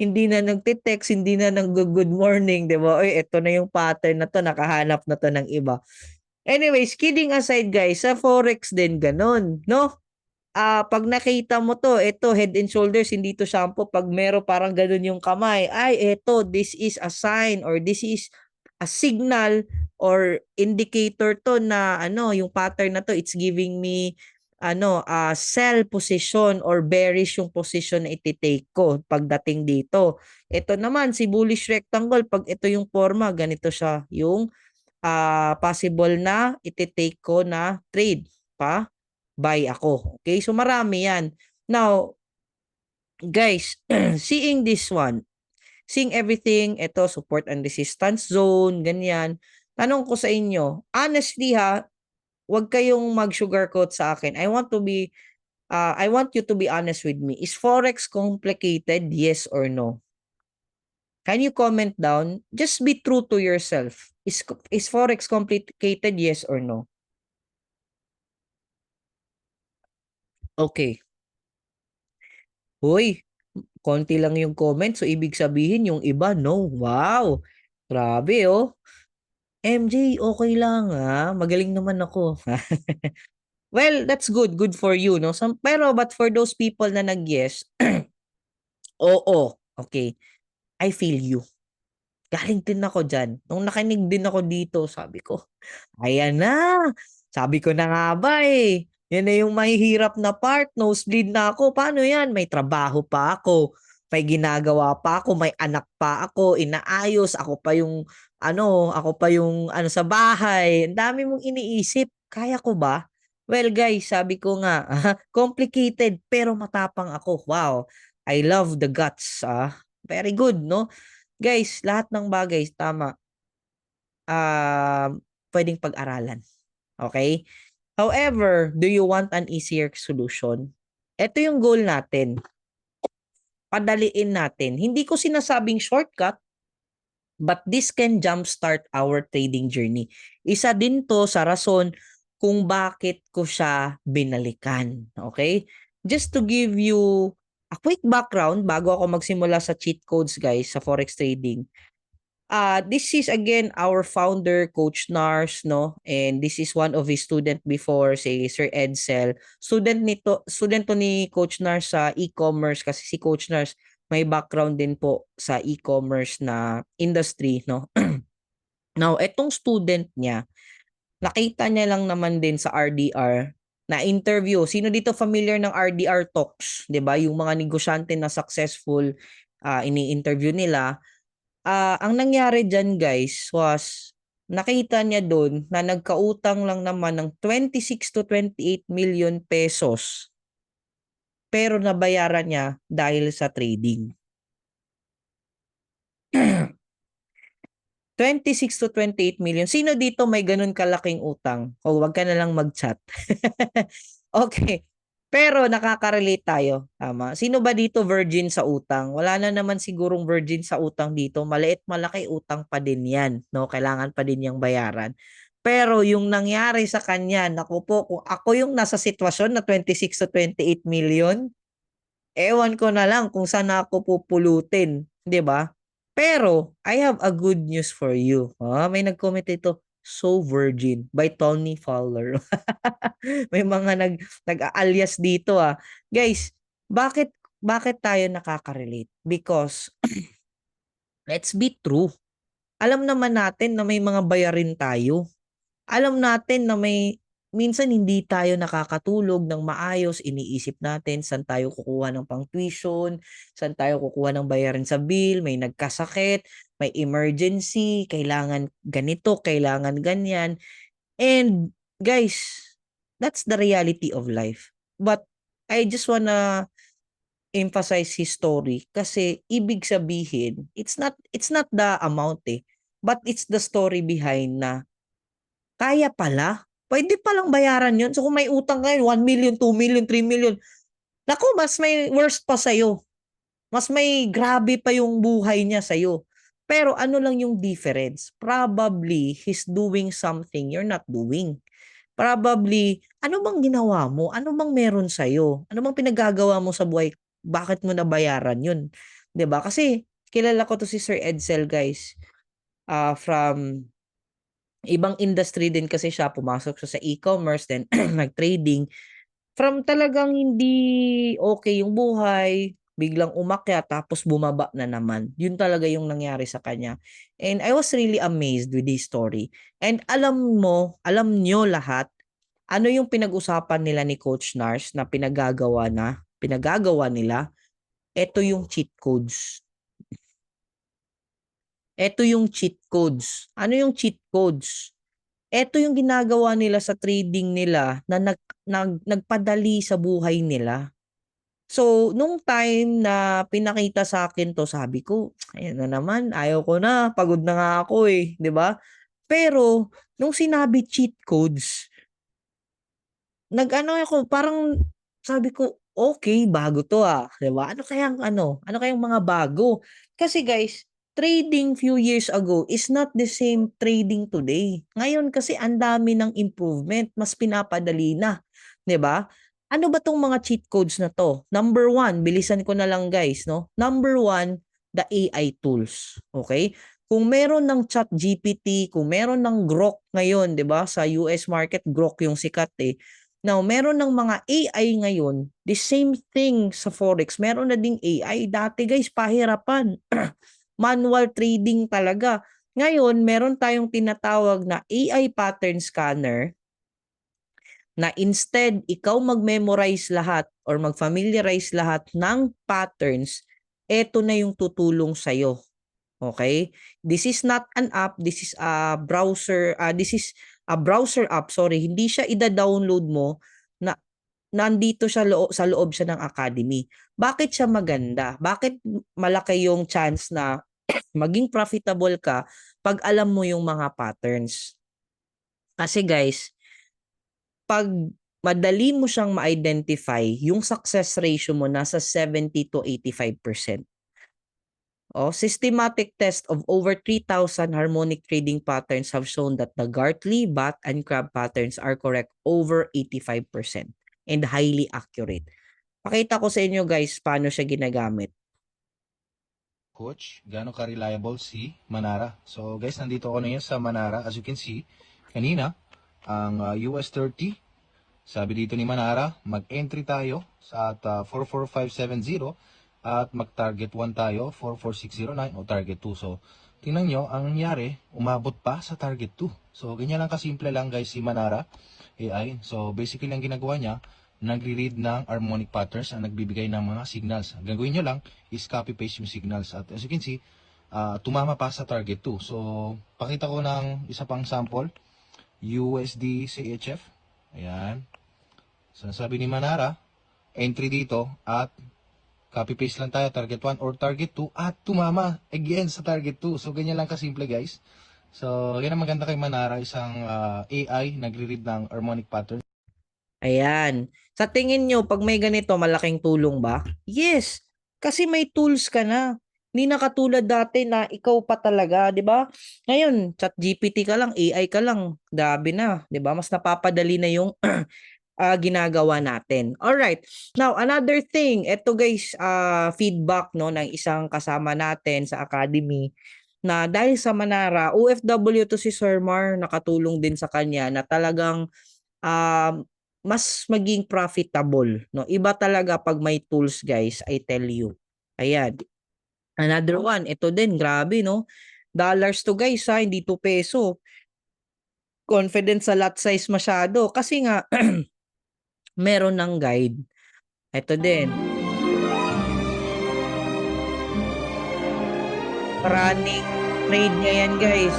Hindi na nagte-text, hindi na nag-good morning, 'di ba? Oy, ito na yung pattern na to, nakahanap na to ng iba. Anyways, kidding aside guys, sa forex din ganun, no? Pag nakita mo to, ito head and shoulders, hindi to shampoo. Pag meron parang ganun yung kamay, ay ito, this is a sign or this is a signal or indicator to na ano, yung pattern na to, it's giving me sell position or bearish yung position na iti-take ko pagdating dito. Ito naman si bullish rectangle, pag ito yung forma, ganito siya yung possible na iti-take ko na trade pa buy ako. Okay? So marami yan. Now, guys, seeing this one, seeing everything, ito support and resistance zone, ganyan. Tanong ko sa inyo, honestly ha, wag kayong mag-sugarcoat sa akin. I want you to be honest with me. Is forex complicated? Yes or no? Can you comment down? Just be true to yourself. Is forex complicated? Yes or no? Okay. Hoy, konti lang yung comment. So, ibig sabihin yung iba, no? Wow! Grabe, oh. MJ, okay lang, ha? Magaling naman ako. Well, that's good. Good for you, no? Pero, but for those people na nag-yes, oo, okay. I feel you. Galing din ako dyan. Nung nakinig din ako dito, sabi ko, ayan na. Sabi ko na nga ba eh. Yan na yung mahihirap na part. Nosebleed na ako. Paano yan? May trabaho pa ako. May ginagawa pa ako. May anak pa ako. Inaayos. Ako pa yung sa bahay. Ang dami mong iniisip. Kaya ko ba? Well guys, sabi ko nga, complicated pero matapang ako. Wow. I love the guts. Very good, no? Guys, lahat ng bagay, tama, pwedeng pag-aralan. Okay? However, do you want an easier solution? Ito yung goal natin. Padaliin natin. Hindi ko sinasabing shortcut, but this can jumpstart our trading journey. Isa din to sa rason kung bakit ko siya binalikan. Okay? Just to give you a quick background bago ako magsimula sa cheat codes guys sa forex trading. This is again our founder, Coach Nars, no? And this is one of his student before, si Sir Edsel. Student to ni Coach Nars sa e-commerce kasi si Coach Nars may background din po sa e-commerce na industry, no? Now, etong student niya, nakita niya lang naman din sa RDR na interview. Sino dito familiar ng RDR talks, 'di ba? Yung mga negosyante na successful, ini-interview nila. Ang nangyari diyan guys was nakita niya doon na nagkautang lang naman ng 26 to 28 million pesos pero nabayaran niya dahil sa trading. 26 to 28 million. Sino dito may ganun kalaking utang? O wag ka na lang mag-chat. Okay. Pero nakaka-relate tayo. Tama. Sino ba dito virgin sa utang? Wala na naman sigurong virgin sa utang dito. Maliit malaki utang pa din yan. No? Kailangan pa din yung bayaran. Pero yung nangyari sa kanya, naku po, kung ako yung nasa sitwasyon na 26 to 28 million, ewan ko na lang kung saan ako pupulutin, 'di ba? Pero I have a good news for you. May nag-comment ito, So Virgin by Tony Fowler. May mga nag-alias dito Guys, bakit tayo nakaka-relate? Because let's be true. Alam naman natin na may mga bayarin tayo. Alam natin na minsan hindi tayo nakakatulog ng maayos, iniisip natin saan tayo kukuha ng pang-tuition, saan tayo kukuha ng bayarin sa bill, may nagkasakit, may emergency, kailangan ganito, kailangan ganyan. And guys, that's the reality of life. But I just wanna emphasize his story kasi ibig sabihin, it's not the amount but it's the story behind na kaya pala. Pwede palang bayaran yun. So kung may utang kayo, 1 million, 2 million, 3 million, Naku, mas may worst pa sa'yo. Mas may grabe pa yung buhay niya sa'yo. Pero ano lang yung difference? Probably, he's doing something you're not doing. Probably, ano bang ginawa mo? Ano bang meron sa'yo? Ano bang pinagagawa mo sa buhay? Bakit mo nabayaran yun? 'Di ba? Kasi kilala ko to si Sir Edsel, guys. From ibang industry din kasi siya. Pumasok siya sa e-commerce, then nag-trading. From talagang hindi okay yung buhay, biglang umakyat tapos bumaba na naman. Yun talaga yung nangyari sa kanya. And I was really amazed with his story. And alam nyo lahat, ano yung pinag-usapan nila ni Coach Nars na pinagagawa nila? Ito yung cheat codes. Ito yung cheat codes. Ano yung cheat codes? Ito yung ginagawa nila sa trading nila na nagpadali sa buhay nila. So, nung time na pinakita sa akin 'to, sabi ko, "Ayan na naman, ayaw ko na, pagod na nga ako, eh." 'Di ba? Pero nung sinabi cheat codes, nag-ano ako, parang sabi ko, "Okay, bago 'to, 'di ba? Ano kayang mga bago?" Kasi guys, trading few years ago is not the same trading today. Ngayon kasi ang dami ng improvement, mas pinapadali na, 'di ba? Ano ba 'tong mga cheat codes na 'to? Number one, bilisan ko na lang guys, no? Number one, the AI tools, okay? Kung meron ng ChatGPT, kung meron ng Grok ngayon, 'di ba? Sa US market, Grok yung sikat, eh. Now, meron ng mga AI ngayon, the same thing sa Forex, meron na ding AI. Dati guys, pahirapan. Manual trading talaga. Ngayon, meron tayong tinatawag na AI pattern scanner na instead ikaw mag-memorize lahat or mag-familiarize lahat ng patterns, eto na yung tutulong sa'yo. Okay? This is not an app, this is a browser app, sorry, hindi siya ida-download mo na nandito siya sa loob siya ng academy. Bakit siya maganda? Bakit malaki yung chance na maging profitable ka pag alam mo yung mga patterns? Kasi guys, pag madali mo siyang ma-identify, yung success ratio mo nasa 70 to 85%. Systematic test of over 3,000 harmonic trading patterns have shown that the Gartley, Bat, and Crab patterns are correct over 85% and highly accurate. Pakita ko sa inyo guys paano siya ginagamit. Coach, gaano ka-reliable si Manara. So guys, nandito ako ngayon sa Manara. As you can see, kanina, ang US 30, sabi dito ni Manara, mag-entry tayo sa at 44570 at mag-target 1 tayo, 44609 o target 2. So, tingnan nyo, ang nangyari, umabot pa sa target 2. So, ganyan lang kasimple lang guys si Manara AI. So, basically ang ginagawa niya, nagre-read ng harmonic patterns ang nagbibigay ng mga signals. Ang gagawin nyo lang is copy-paste yung signals. At as you can see, tumama pa sa target 2. So, pakita ko ng isa pang sample. USD CHF. Ayan. So, sabi ni Manara, entry dito at copy-paste lang tayo, target 1 or target 2 at tumama again sa target 2. So, ganyan lang kasimple guys. So, yan ang maganda kay Manara, isang AI, nagre-read ng harmonic pattern. Ayan. Sa tingin nyo, pag may ganito, malaking tulong ba? Yes. Kasi may tools ka na. Hindi na katulad dati na ikaw pa talaga, 'di ba? Ngayon, ChatGPT ka lang, AI ka lang, grabe na, 'di ba? Mas napapadali na yung ginagawa natin. All right. Now, another thing, eto guys, feedback no ng isang kasama natin sa academy na dahil sa Manara, OFW to si Sir Mar, nakatulong din sa kanya na talagang um, mas maging profitable, no? Iba talaga pag may tools, guys, I tell you. Ayan. Another one, ito din, grabe, no? Dollars to guys, hindi to peso. Confident sa lot size masyado. Kasi nga, meron ng guide. Ito din. Running trade niya yan, guys.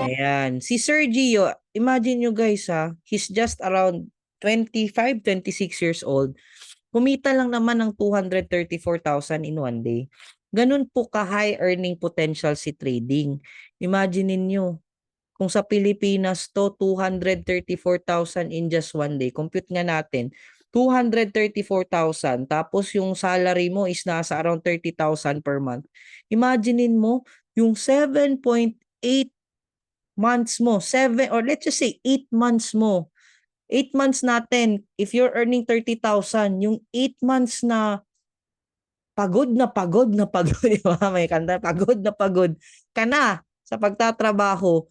Ayan. Si Sergio, imagine nyo guys he's just around 25, 26 years old. Kumita lang naman ng 234,000 in one day. Ganun po ka-high earning potential si trading. Imagine niyo kung sa Pilipinas to 234,000 in just one day. Compute nga natin. 234,000 tapos yung salary mo is nasa around 30,000 per month. Imaginein mo yung 7.8 months mo, 7 or let's just say 8 months mo. 8 months natin, if you're earning 30,000, yung 8 months na pagod na pagod na pagod, di ba? May kanta, pagod na pagod ka na sa pagtatrabaho,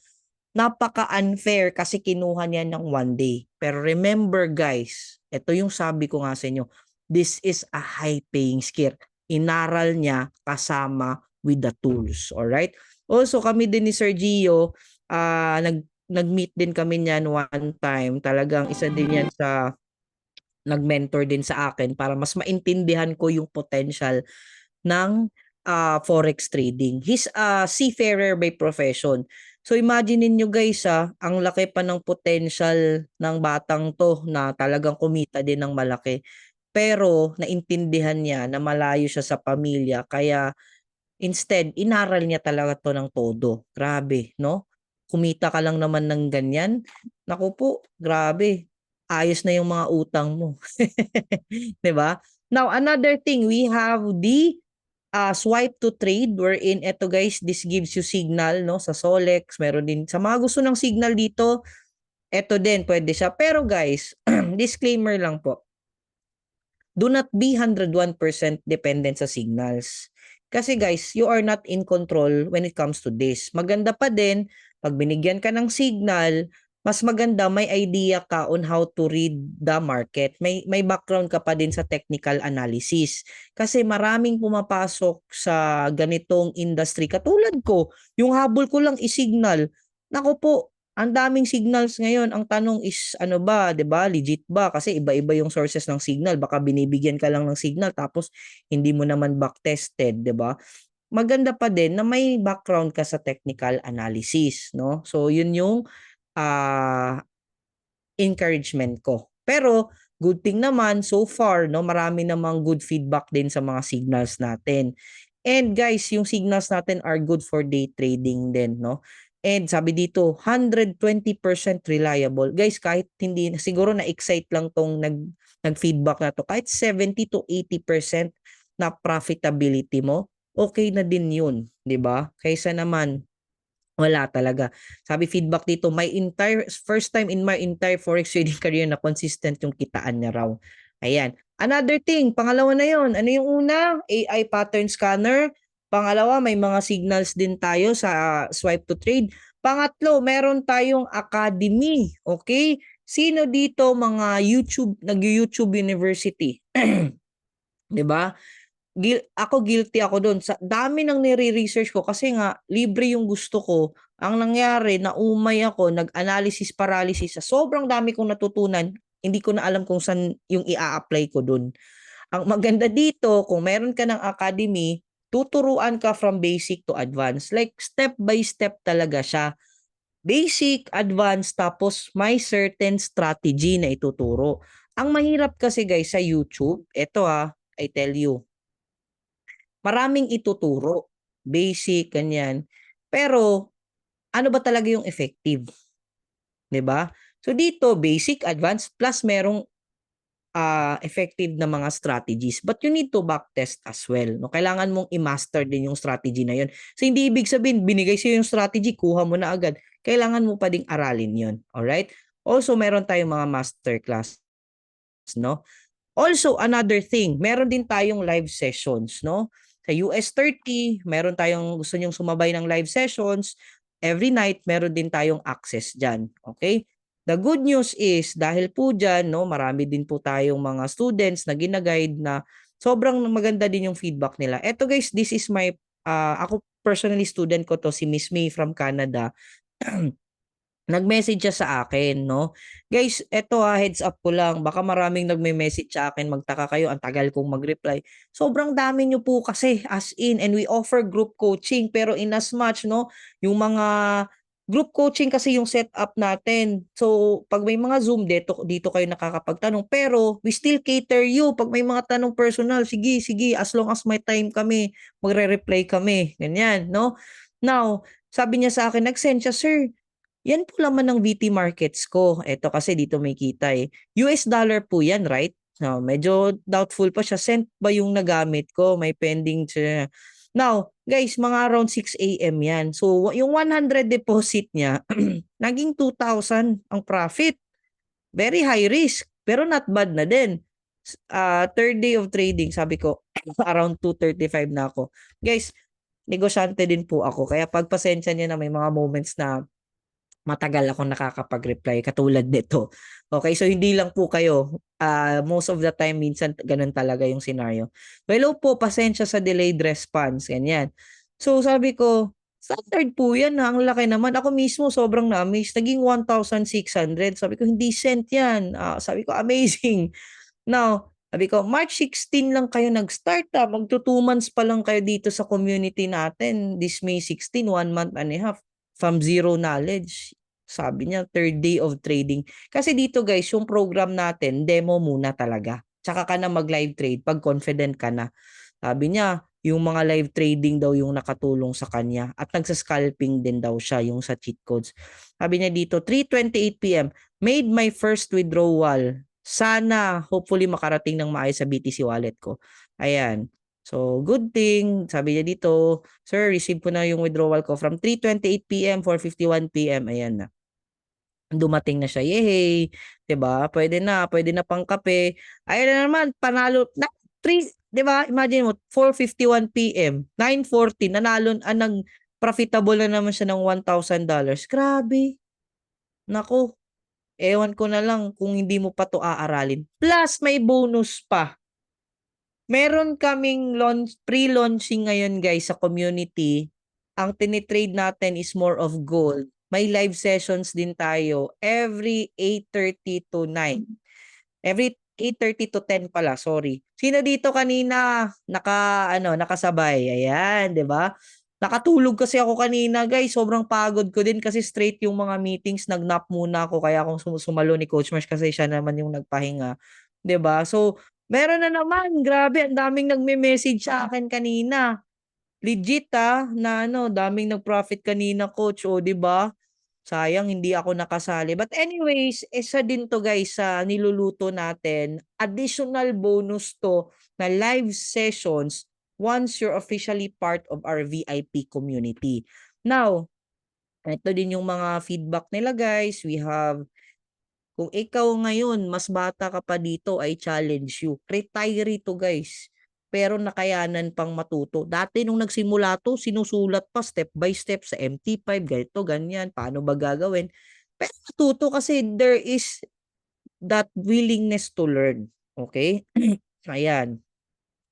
napaka-unfair kasi kinuha niya ng one day. Pero remember guys, ito yung sabi ko nga sa inyo, this is a high-paying skill. Inaral niya kasama with the tools. Alright? Also, kami din ni Sir Gio, nag-meet din kami niyan one time. Talagang isa din yan sa nag-mentor din sa akin para mas maintindihan ko yung potential ng forex trading. He's a seafarer by profession. So imagine niyo guys ang laki pa ng potential ng batang to na talagang kumita din ng malaki. Pero naintindihan niya na malayo siya sa pamilya kaya instead inaral niya talaga to ng todo. Grabe, no? Kumita ka lang naman ng ganyan. Naku po, grabe. Ayos na yung mga utang mo. 'Di ba? Now, another thing, we have the swipe to trade wherein eto guys, this gives you signal no sa Solex, meron din sa mga gusto ng signal dito, eto din pwede siya. Pero guys, disclaimer lang po. Do not be 101% dependent sa signals. Kasi guys, you are not in control when it comes to this. Maganda pa din, pag binigyan ka ng signal, mas maganda may idea ka on how to read the market. May background ka pa din sa technical analysis. Kasi maraming pumapasok sa ganitong industry. Katulad ko, yung habol ko lang i-signal. Nako po, ang daming signals ngayon. Ang tanong is ano ba, 'di ba? Legit ba? Kasi iba-iba yung sources ng signal. Baka binibigyan ka lang ng signal tapos hindi mo naman back tested, 'di ba? Maganda pa din na may background ka sa technical analysis, no? So yun yung encouragement ko. Pero good thing naman so far, no, marami namang good feedback din sa mga signals natin. And guys, yung signals natin are good for day trading din, no? And sabi dito, 120% reliable. Guys, kahit hindi, siguro na-excite lang tong nag-feedback na to, kahit 70 to 80% na profitability mo, okay na din yun, di ba? Kaysa naman, wala talaga. Sabi feedback dito, first time in my entire forex trading career na consistent yung kitaan niya raw. Ayan. Another thing, pangalawa na yon. Ano yung una? AI pattern scanner. Pangalawa, may mga signals din tayo sa swipe to trade. Pangatlo, meron tayong academy. Okay? Sino dito mga nag-YouTube University? 'Di ba? Ako guilty ako doon. Sa dami ng nire-research ko kasi nga libre yung gusto ko. Ang nangyari, naumay ako, nag-analysis paralysis. Sa sobrang dami kong natutunan, hindi ko na alam kung saan yung i-a-apply ko doon. Ang maganda dito, kung meron ka ng academy, tuturuan ka from basic to advanced. Like step by step talaga siya. Basic, advanced, tapos may certain strategy na ituturo. Ang mahirap kasi guys sa YouTube, eto I tell you, maraming ituturo, basic, ganyan. Pero, ano ba talaga yung effective? 'Di ba? So dito, basic, advanced, plus merong effective na mga strategies. But you need to backtest as well. No? Kailangan mong i-master din yung strategy na yun. So hindi ibig sabihin, binigay sa'yo yung strategy, kuha mo na agad. Kailangan mo pa ding aralin yun. Alright? Also, meron tayong mga masterclass. No? Also, another thing, meron din tayong live sessions, no? Sa US30, meron tayong gusto nyong sumabay ng live sessions. Every night, meron din tayong access dyan. Okay? The good news is, dahil po dyan, no, marami din po tayong mga students na ginaguide na sobrang maganda din yung feedback nila. Eto guys, this is my, ako personally student ko to, si Miss May from Canada. Nag-message siya sa akin, no? Guys, eto heads up ko lang. Baka maraming nagme-message sa akin, magtaka kayo, ang tagal kong mag-reply. Sobrang dami nyo po kasi, as in, and we offer group coaching. Pero in as much, no, yung mga group coaching kasi yung setup natin. So, pag may mga Zoom, dito kayo nakakapagtanong. Pero, we still cater you. Pag may mga tanong personal, sige, as long as may time kami, magre-reply kami. Ganyan, no? Now, sabi niya sa akin, nag-send siya, sir, Yan po laman ng VT Markets ko. Ito kasi dito may kita eh. US dollar po yan, right? No, medyo doubtful pa siya. Cent ba yung nagamit ko? May pending siya. Now, guys, mga around 6 a.m. yan. So, yung 100 deposit niya, naging 2,000 ang profit. Very high risk, pero not bad na din. Third day of trading, sabi ko, around 2:35 na ako. Guys, negosyante din po ako. Kaya pagpasensya niyo na may mga moments na matagal ako nakakapag-reply katulad nito. Okay, so hindi lang po kayo. Most of the time, minsan ganun talaga yung scenario. Hello po, pasensya sa delayed response. Ganyan. So sabi ko, standard po yan ha. Ang laki naman. Ako mismo sobrang na-amaze. Naging 1,600. Sabi ko, hindi cent yan. Sabi ko, amazing. Now, sabi ko, March 16 lang kayo nag-start ha. Magto 2 months pa lang kayo dito sa community natin. This May 16, 1 month and a half from zero knowledge. Sabi niya, third day of trading. Kasi dito guys, yung program natin, demo muna talaga. Tsaka ka na mag-live trade pag confident ka na. Sabi niya, yung mga live trading daw yung nakatulong sa kanya. At nagsa-scalping din daw siya yung sa cheat codes. Sabi niya dito, 3:28 p.m. Made my first withdrawal. Sana, hopefully makarating ng maayos sa BTC wallet ko. Ayan. So, good thing. Sabi niya dito, sir, receive ko na yung withdrawal ko from 3:28 p.m. 4:51 p.m. Ayan na. Dumating na siya. Yehey. 'Di ba? Pwede na pang kape. Ayun na naman, panalo na 3, 'di ba? Imagine mo 4:51 p.m. 9:40 nanalo nag profitable na naman siya ng $1,000. Grabe. Nako, ewan ko na lang kung hindi mo pa 'to aaralin. Plus may bonus pa. Meron kaming pre-launching ngayon guys sa community. Ang tinitrade natin is more of gold. May live sessions din tayo every 8:30 to 9. Every 8:30 to 10 pala, sorry. Sino dito kanina nakasabay? Ayan, 'di ba? Nakatulog kasi ako kanina, guys. Sobrang pagod ko din kasi straight yung mga meetings, nag-nap muna ako kaya akong sumalo ni Coach Marsh kasi siya naman yung nagpahinga, 'di ba? So, meron na naman, grabe, ang daming nagme-message sa akin kanina. Legit na daming nag-profit kanina, coach, o 'di ba? Sayang hindi ako nakasali. But anyways, isa din to guys sa niluluto natin. Additional bonus to na live sessions once you're officially part of our VIP community. Now, ito din yung mga feedback nila guys. We have, kung ikaw ngayon, mas bata ka pa dito, I challenge you. Retiree to guys. Pero nakayanan pang matuto. Dati nung nagsimula to, sinusulat pa step by step sa MT5, ganito, ganyan, paano ba gagawin. Pero matuto kasi there is that willingness to learn. Okay? Ayan.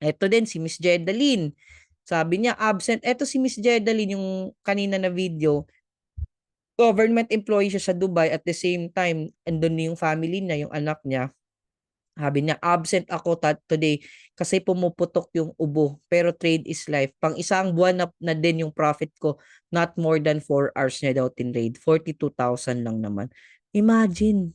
Ito din si Miss Jedaline. Sabi niya, absent. Ito si Miss Jedaline, yung kanina na video, government employee siya sa Dubai at the same time, andun yung family niya, yung anak niya. Sabi niya, absent ako today kasi pumuputok yung ubo. Pero trade is life. Pang isang buwan na din yung profit ko. Not more than 4 hours niya daw tinrade. 42,000 lang naman. Imagine.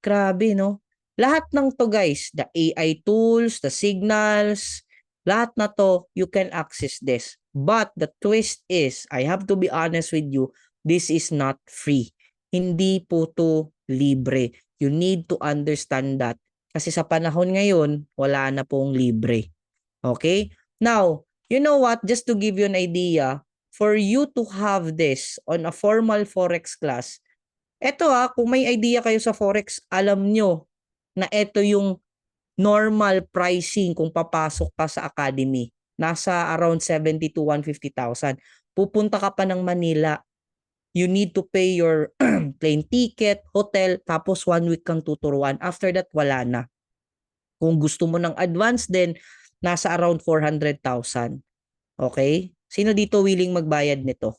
Grabe, no? Lahat ng to guys, the AI tools, the signals, lahat na to, you can access this. But the twist is, I have to be honest with you, this is not free. Hindi po to libre. You need to understand that. Kasi sa panahon ngayon, wala na pong libre. Okay? Now, you know what? Just to give you an idea, for you to have this on a formal Forex class, eto kung may idea kayo sa Forex, alam nyo na eto yung normal pricing kung papasok ka sa academy. Nasa around 70 to 150,000. Pupunta ka pa ng Manila, you need to pay your plane ticket, hotel, tapos 1 week kang tuturuan. After that, wala na. Kung gusto mo ng advance din, nasa around 400,000. Okay? Sino dito willing magbayad nito?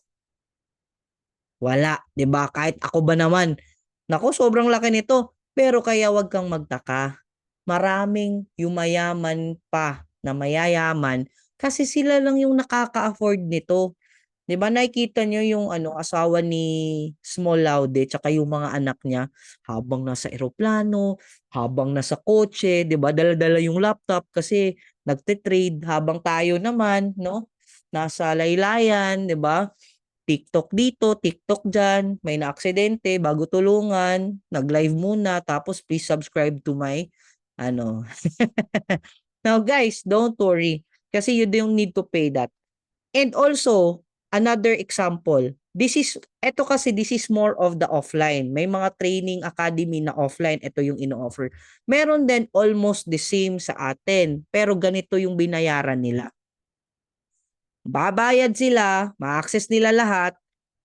Wala, 'di ba? Kahit ako ba naman. Nako, sobrang laki nito. Pero kaya wag kang magtaka. Maraming yumayaman pa na mayayaman kasi sila lang yung nakaka-afford nito. 'Di ba nakikita nyo yung asawa ni Small Laude tsaka yung mga anak niya habang nasa eroplano, habang nasa kotse, 'di ba? Dala-dala yung laptop kasi nagte-trade habang tayo naman, no? Nasa laylayan, 'di ba? TikTok dito, TikTok dyan, may naaksidente, bago tulungan, nag-live muna, tapos please subscribe to my, ano. Now guys, don't worry, kasi you don't need to pay that. And also, another example, this is more of the offline. May mga training academy na offline, ito yung ino-offer. Meron din almost the same sa atin, pero ganito yung binayaran nila. Babayad sila, ma-access nila lahat,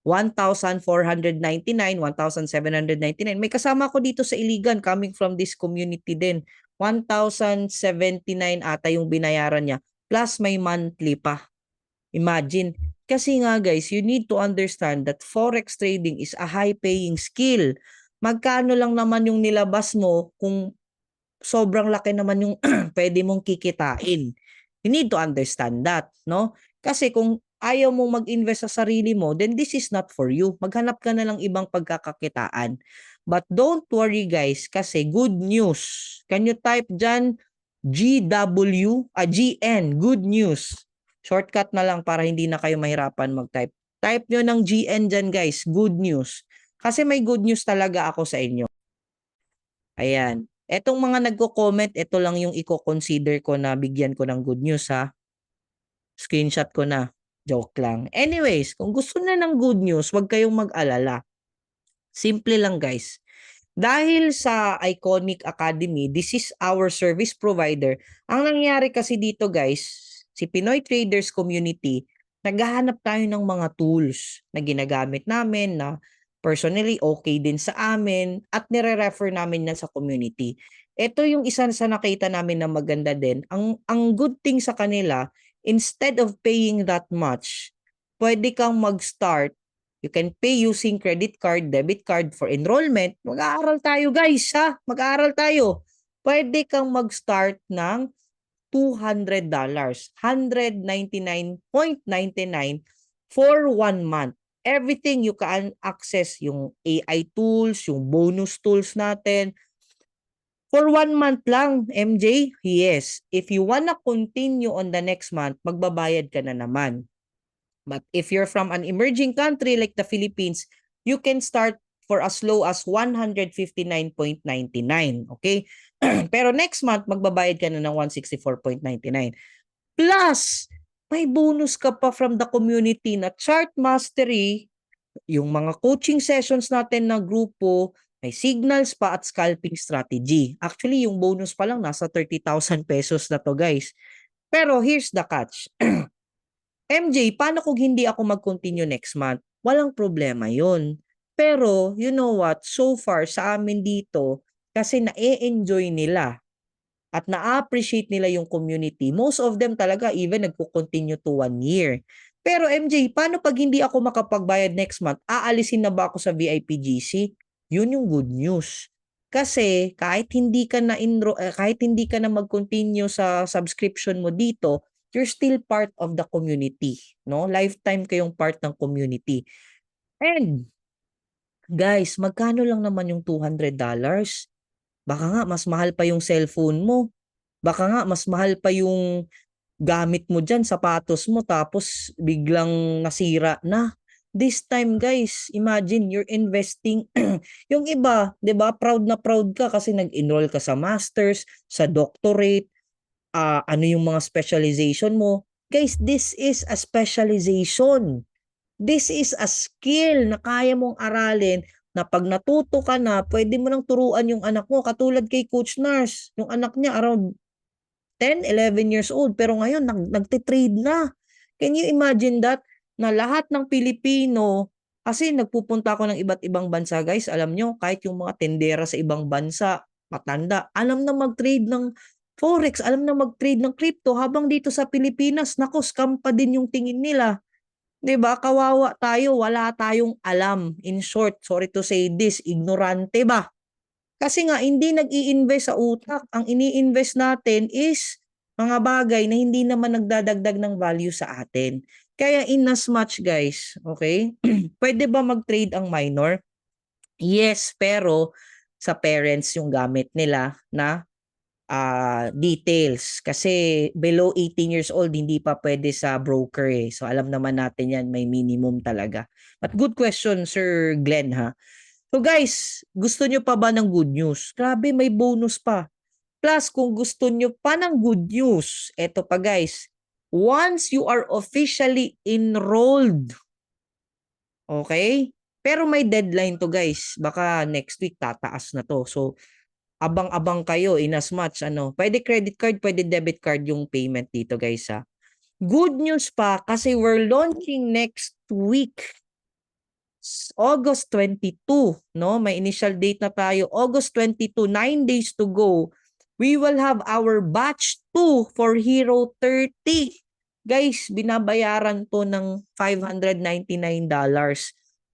1,499, 1,799. May kasama ko dito sa Iligan coming from this community din. 1,079 ata yung binayaran niya. Plus may monthly pa. Imagine. Kasi nga guys, you need to understand that forex trading is a high-paying skill. Magkano lang naman yung nilabas mo kung sobrang laki naman yung pwede mong kikitain. You need to understand that, no? Kasi kung ayaw mong mag-invest sa sarili mo, then this is not for you. Maghanap ka na lang ibang pagkakakitaan. But don't worry guys, kasi good news. Can you type dyan GN, good news. Shortcut na lang para hindi na kayo mahirapan mag-type. Type nyo ng GN dyan guys, good news. Kasi may good news talaga ako sa inyo. Ayan. Etong mga nagko-comment, ito lang yung i-consider ko na bigyan ko ng good news ha. Screenshot ko na. Joke lang. Anyways, kung gusto na ng good news, huwag kayong mag-alala. Simple lang guys. Dahil sa Iconic Academy, this is our service provider. Ang nangyari kasi dito guys, si Pinoy Traders Community, naghahanap tayo ng mga tools na ginagamit namin na personally okay din sa amin at nire-refer namin yan sa community. Ito yung isa sa nakita namin na maganda din. Ang good thing sa kanila, instead of paying that much, pwede kang mag-start. You can pay using credit card, debit card for enrollment. Mag-aaral tayo guys ha, mag-aaral tayo. Pwede kang mag-start ng $200, 199.99 for 1 month. Everything you can access, yung AI tools, yung bonus tools natin. For 1 month lang, MJ? Yes. If you wanna continue on the next month, magbabayad ka na naman. But if you're from an emerging country like the Philippines, you can start for as low as 159.99. Okay? Pero next month, magbabayad ka na ng 164.99. Plus, may bonus ka pa from the community na chart mastery, yung mga coaching sessions natin na grupo, may signals pa at scalping strategy. Actually, yung bonus pa lang nasa 30,000 pesos na to guys. Pero here's the catch. MJ, paano kung hindi ako mag-continue next month? Walang problema yun. Pero, you know what? So far, sa amin dito, kasi na-enjoy nila at na-appreciate nila yung community. Most of them talaga even nagko-continue to 1 year. Pero MJ, paano pag hindi ako makapagbayad next month? Aalisin na ba ako sa VIP GC? Yun yung good news. Kasi kahit hindi ka na kahit hindi ka na mag-continue sa subscription mo dito, you're still part of the community, no? Lifetime kayong part ng community. And guys, magkano lang naman yung $200? Baka nga mas mahal pa yung cellphone mo. Baka nga mas mahal pa yung gamit mo dyan, sapatos mo, tapos biglang nasira na. This time guys, imagine you're investing. Yung iba, 'di ba, proud na proud ka kasi nag-enroll ka sa masters, sa doctorate, ano yung mga specialization mo. Guys, this is a specialization. This is a skill na kaya mong aralin na pag natuto ka na, pwede mo nang turuan yung anak mo. Katulad kay Coach Nars, yung anak niya around 10, 11 years old, pero ngayon nagtitrade na. Can you imagine that? Na lahat ng Pilipino, kasi nagpupunta ako ng iba't ibang bansa guys, alam nyo, kahit yung mga tendera sa ibang bansa, matanda, alam na mag-trade ng Forex, alam na mag-trade ng crypto, habang dito sa Pilipinas, naku, scam pa din yung tingin nila. 'Di ba? Kawawa tayo, wala tayong alam. In short, sorry to say this, ignorante ba? Kasi nga hindi nag-i-invest sa utak. Ang ini-invest natin is mga bagay na hindi naman nagdadagdag ng value sa atin. Kaya in as much guys, okay? Pwede ba mag-trade ang minor? Yes, pero sa parents yung gamit nila na details. Kasi below 18 years old, hindi pa pwede sa broker eh. So alam naman natin yan, may minimum talaga. But good question, Sir Glenn ha. So guys, gusto nyo pa ba ng good news? Grabe, may bonus pa. Plus, kung gusto nyo pa ng good news, eto pa guys, once you are officially enrolled, okay? Pero may deadline to guys. Baka next week tataas na to. So, abang-abang kayo in as much pwede credit card, pwede debit card yung payment dito guys ha. Good news pa kasi we're launching next week. August 22, no? May initial date na tayo. August 22, 9 days to go. We will have our batch 2 for Hero 30. Guys, binabayaran to ng $599.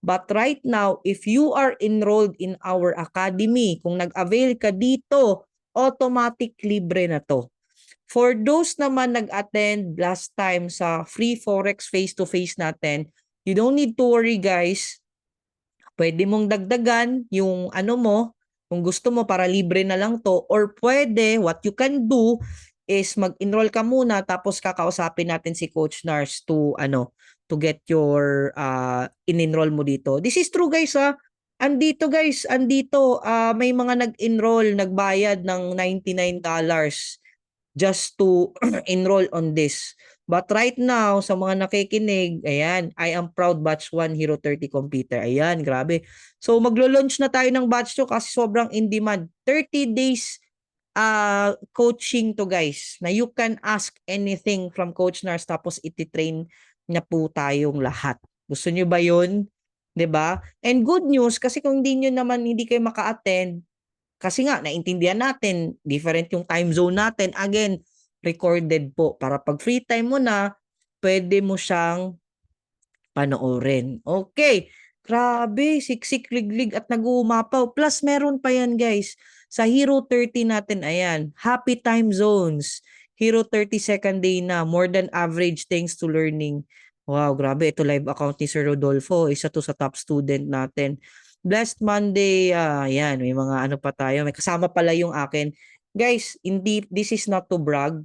But right now, if you are enrolled in our academy, kung nag-avail ka dito, automatic libre na to. For those naman nag-attend last time sa free Forex face-to-face natin, you don't need to worry guys. Pwede mong dagdagan yung mo, kung gusto mo para libre na lang to, or pwede, what you can do is mag-enroll ka muna tapos kakausapin natin si Coach Nars to to get your in-enroll mo dito. This is true guys ha. Andito guys, may mga nag-enroll, nagbayad ng $99 just to enroll on this. But right now, sa mga nakikinig, ayan, I am proud batch 1 Hero 30 computer. Ayan, grabe. So maglo-launch na tayo ng batch 2 kasi sobrang in demand. 30 days coaching to guys na you can ask anything from Coach Nars tapos iti-train na po tayong lahat. Gusto niyo ba 'yun? 'Di ba? And good news kasi kung hindi kayo maka-attend, kasi nga, naintindihan natin, different yung time zone natin. Again, recorded po. Para pag free time mo na, pwede mo siyang panoorin. Okay. Grabe, siksik, liglig at nag-uumapaw. Plus, meron pa yan guys. Sa Hero 30 natin, ayan, happy time zones. Hero 30 second day na, more than average thanks to learning. Wow, grabe. Ito live account ni Sir Rodolfo. Isa to sa top student natin. Blessed Monday, yan, may mga pa tayo. May kasama pala yung akin. Guys, hindi, this is not to brag,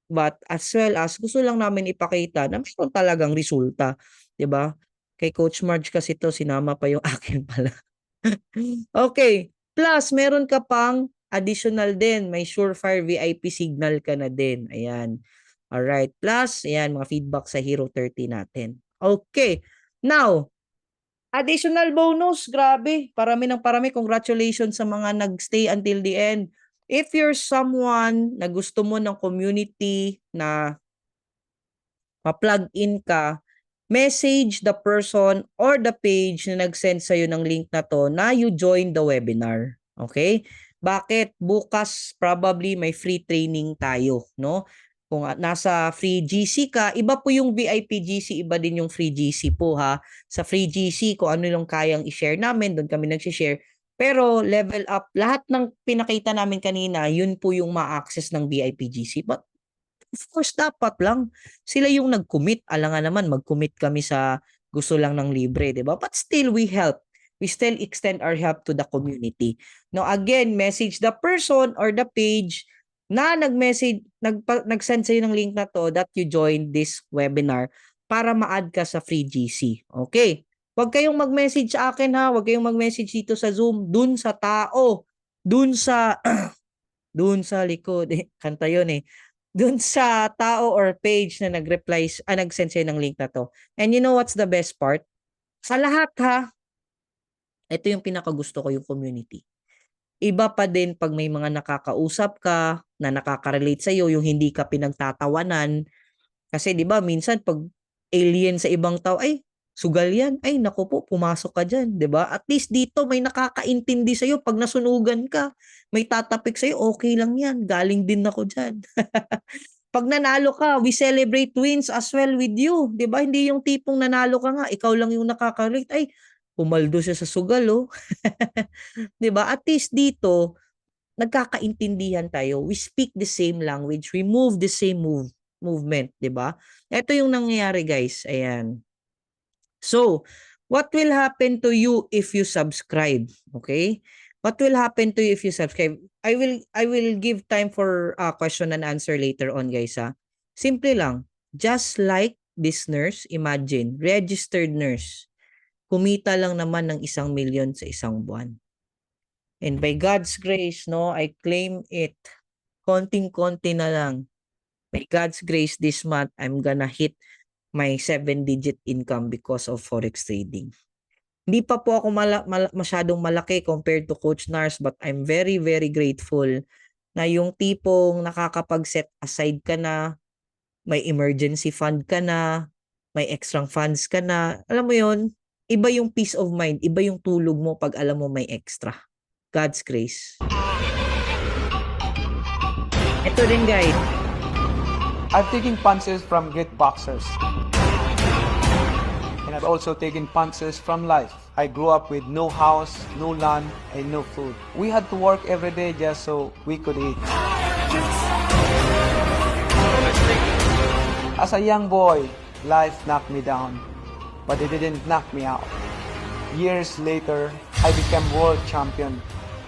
but as well as gusto lang namin ipakita na mayroon talagang resulta. 'Di ba? Kay Coach Marge kasi to, sinama pa yung akin pala. Okay. Plus, meron ka pang additional din. May Surefire VIP signal ka na din. Ayan. Alright. Plus, ayan, mga feedback sa Hero 30 natin. Okay. Now, additional bonus, grabe. Parami ng parami. Congratulations sa mga nagstay until the end. If you're someone na gusto mo ng community na ma-plug in ka, message the person or the page na nag-send sa'yo ng link na to na you join the webinar. Okay? Bakit? Bukas probably may free training tayo, no? Kung nasa free GC ka, iba po yung VIP GC, iba din yung free GC po ha. Sa free GC, kung ano yung kayang i-share namin, doon kami nag-share. Pero level up, lahat ng pinakita namin kanina, yun po yung ma-access ng VIP GC. But of course, dapat lang. Sila yung nag-commit. Alangan naman, mag-commit kami sa gusto lang ng libre, di ba? But still, we help. We still extend our help to the community. Now, again, message the person or the page na nag-message, nag-send sa'yo ng link na to that you join this webinar para ma-add ka sa free GC. Okay? Huwag kayong mag-message sa akin ha. Huwag kayong mag-message dito sa Zoom. Dun sa tao. Dun sa dun sa likod. Kanta yun eh. Dun sa tao or page na nag-reply, nag-send sa'yo ng link na to. And you know what's the best part? Sa lahat ha, ito yung pinakagusto ko yung community. Iba pa din pag may mga nakakausap ka na nakaka-relate sa'yo, yung hindi ka pinagtatawanan. Kasi di ba minsan pag alien sa ibang tao, ay, sugal yan. Ay, naku po, pumasok ka dyan. Di ba? At least dito may nakakaintindi sa'yo pag nasunugan ka. May tatapik sa'yo, okay lang yan. Galing din ako dyan. Pag nanalo ka, we celebrate wins as well with you. Di ba? Hindi yung tipong nanalo ka nga, ikaw lang yung nakaka-relate. Ay, pumaldo siya sa sugal, oh. 'Di ba? At least dito, nagkakaintindihan tayo. We speak the same language. We move the same movement, 'di ba? Ito yung nangyayari, guys. Ayan. So, what will happen to you if you subscribe? Okay? What will happen to you if you subscribe? I will give time for question and answer later on, guys, ha. Simple lang. Just like this nurse, imagine, registered nurse, kumita lang naman ng 1,000,000 sa isang buwan. And by God's grace, no, I claim it. Konting-konti na lang. By God's grace, this month, I'm gonna hit my 7-digit income because of forex trading. Hindi pa po ako masyadong malaki compared to Coach Nars, but I'm very, very grateful na yung tipong nakakapag-set aside ka na, may emergency fund ka na, may extra funds ka na. Alam mo yun, iba yung peace of mind, iba yung tulog mo pag alam mo may extra. God's grace. Ito din, guys. I've taken punches from great boxers. And I've also taken punches from life. I grew up with no house, no land, and no food. We had to work every day just so we could eat. As a young boy, life knocked me down, but it didn't knock me out. Years later, I became world champion,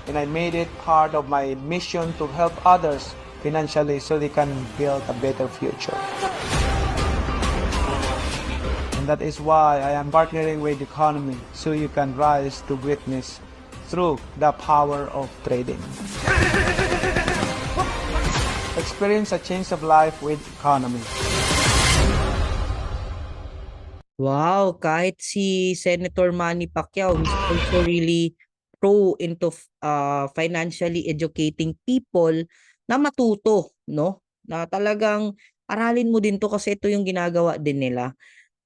and I made it part of my mission to help others financially so they can build a better future. And that is why I am partnering with Economy so you can rise to greatness through the power of trading. Experience a change of life with Economy. Wow, kahit si Senator Manny Pacquiao is also really pro into financially educating people na matuto, no? Na talagang aralin mo din to kasi ito yung ginagawa din nila.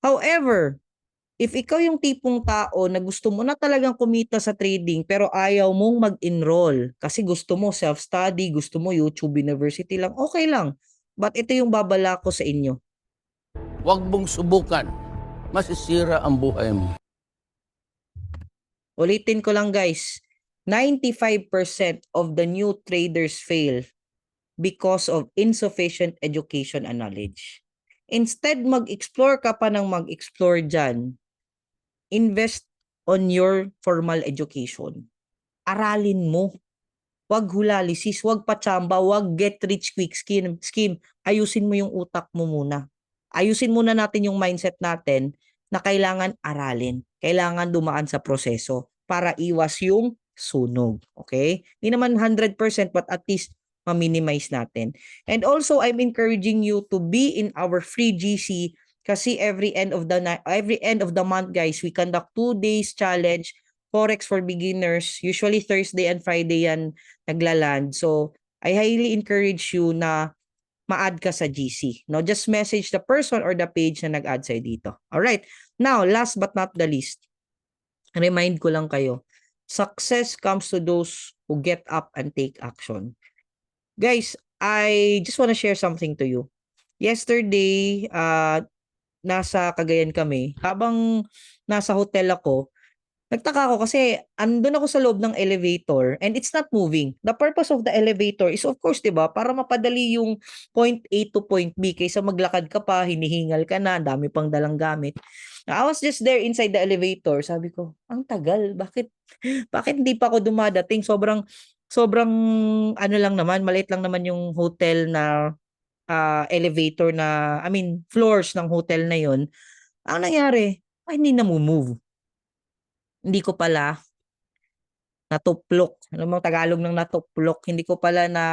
However, if ikaw yung tipong tao na gusto mo na talagang kumita sa trading pero ayaw mong mag-enroll kasi gusto mo self-study, gusto mo YouTube University lang, okay lang. But ito yung babala ko sa inyo. Huwag mong subukan. Masisira ang buhay mo. Ulitin ko lang, guys. 95% of the new traders fail because of insufficient education and knowledge. Instead, mag-explore ka pa ng mag-explore dyan. Invest on your formal education. Aralin mo. Wag hulalisis, wag pachamba, wag get rich quick scheme. Ayusin mo yung utak mo muna. Ayusin muna natin yung mindset natin na kailangan aralin. Kailangan dumaan sa proseso para iwas yung sunog. Okay? Hindi naman 100% but at least ma-minimize natin. And also, I'm encouraging you to be in our free GC kasi every end of the month, guys, we conduct 2 days challenge Forex for beginners. Usually Thursday and Friday yan naglaland. So, I highly encourage you na ma-add ka sa GC. No, just message the person or the page na nag-add sa'yo dito. Alright. Now, last but not the least, remind ko lang kayo, success comes to those who get up and take action. Guys, I just want to share something to you. Yesterday, nasa Cagayan kami. Habang nasa hotel ako, nagtaka ako kasi andun ako sa loob ng elevator and it's not moving. The purpose of the elevator is of course, 'di ba, para mapadali yung point A to point B kaysa maglakad ka pa, hinihingal ka na, dami pang dalang gamit. I was just there inside the elevator. Sabi ko, ang tagal. Bakit hindi pa ako dumadating? Sobrang ano lang naman, maliit lang naman yung hotel na elevator na, I mean, floors ng hotel na yon. Ang nangyari, hindi na move. Hindi ko pala natuplok. Ano mo Tagalog ng natuplok? Hindi ko pala na,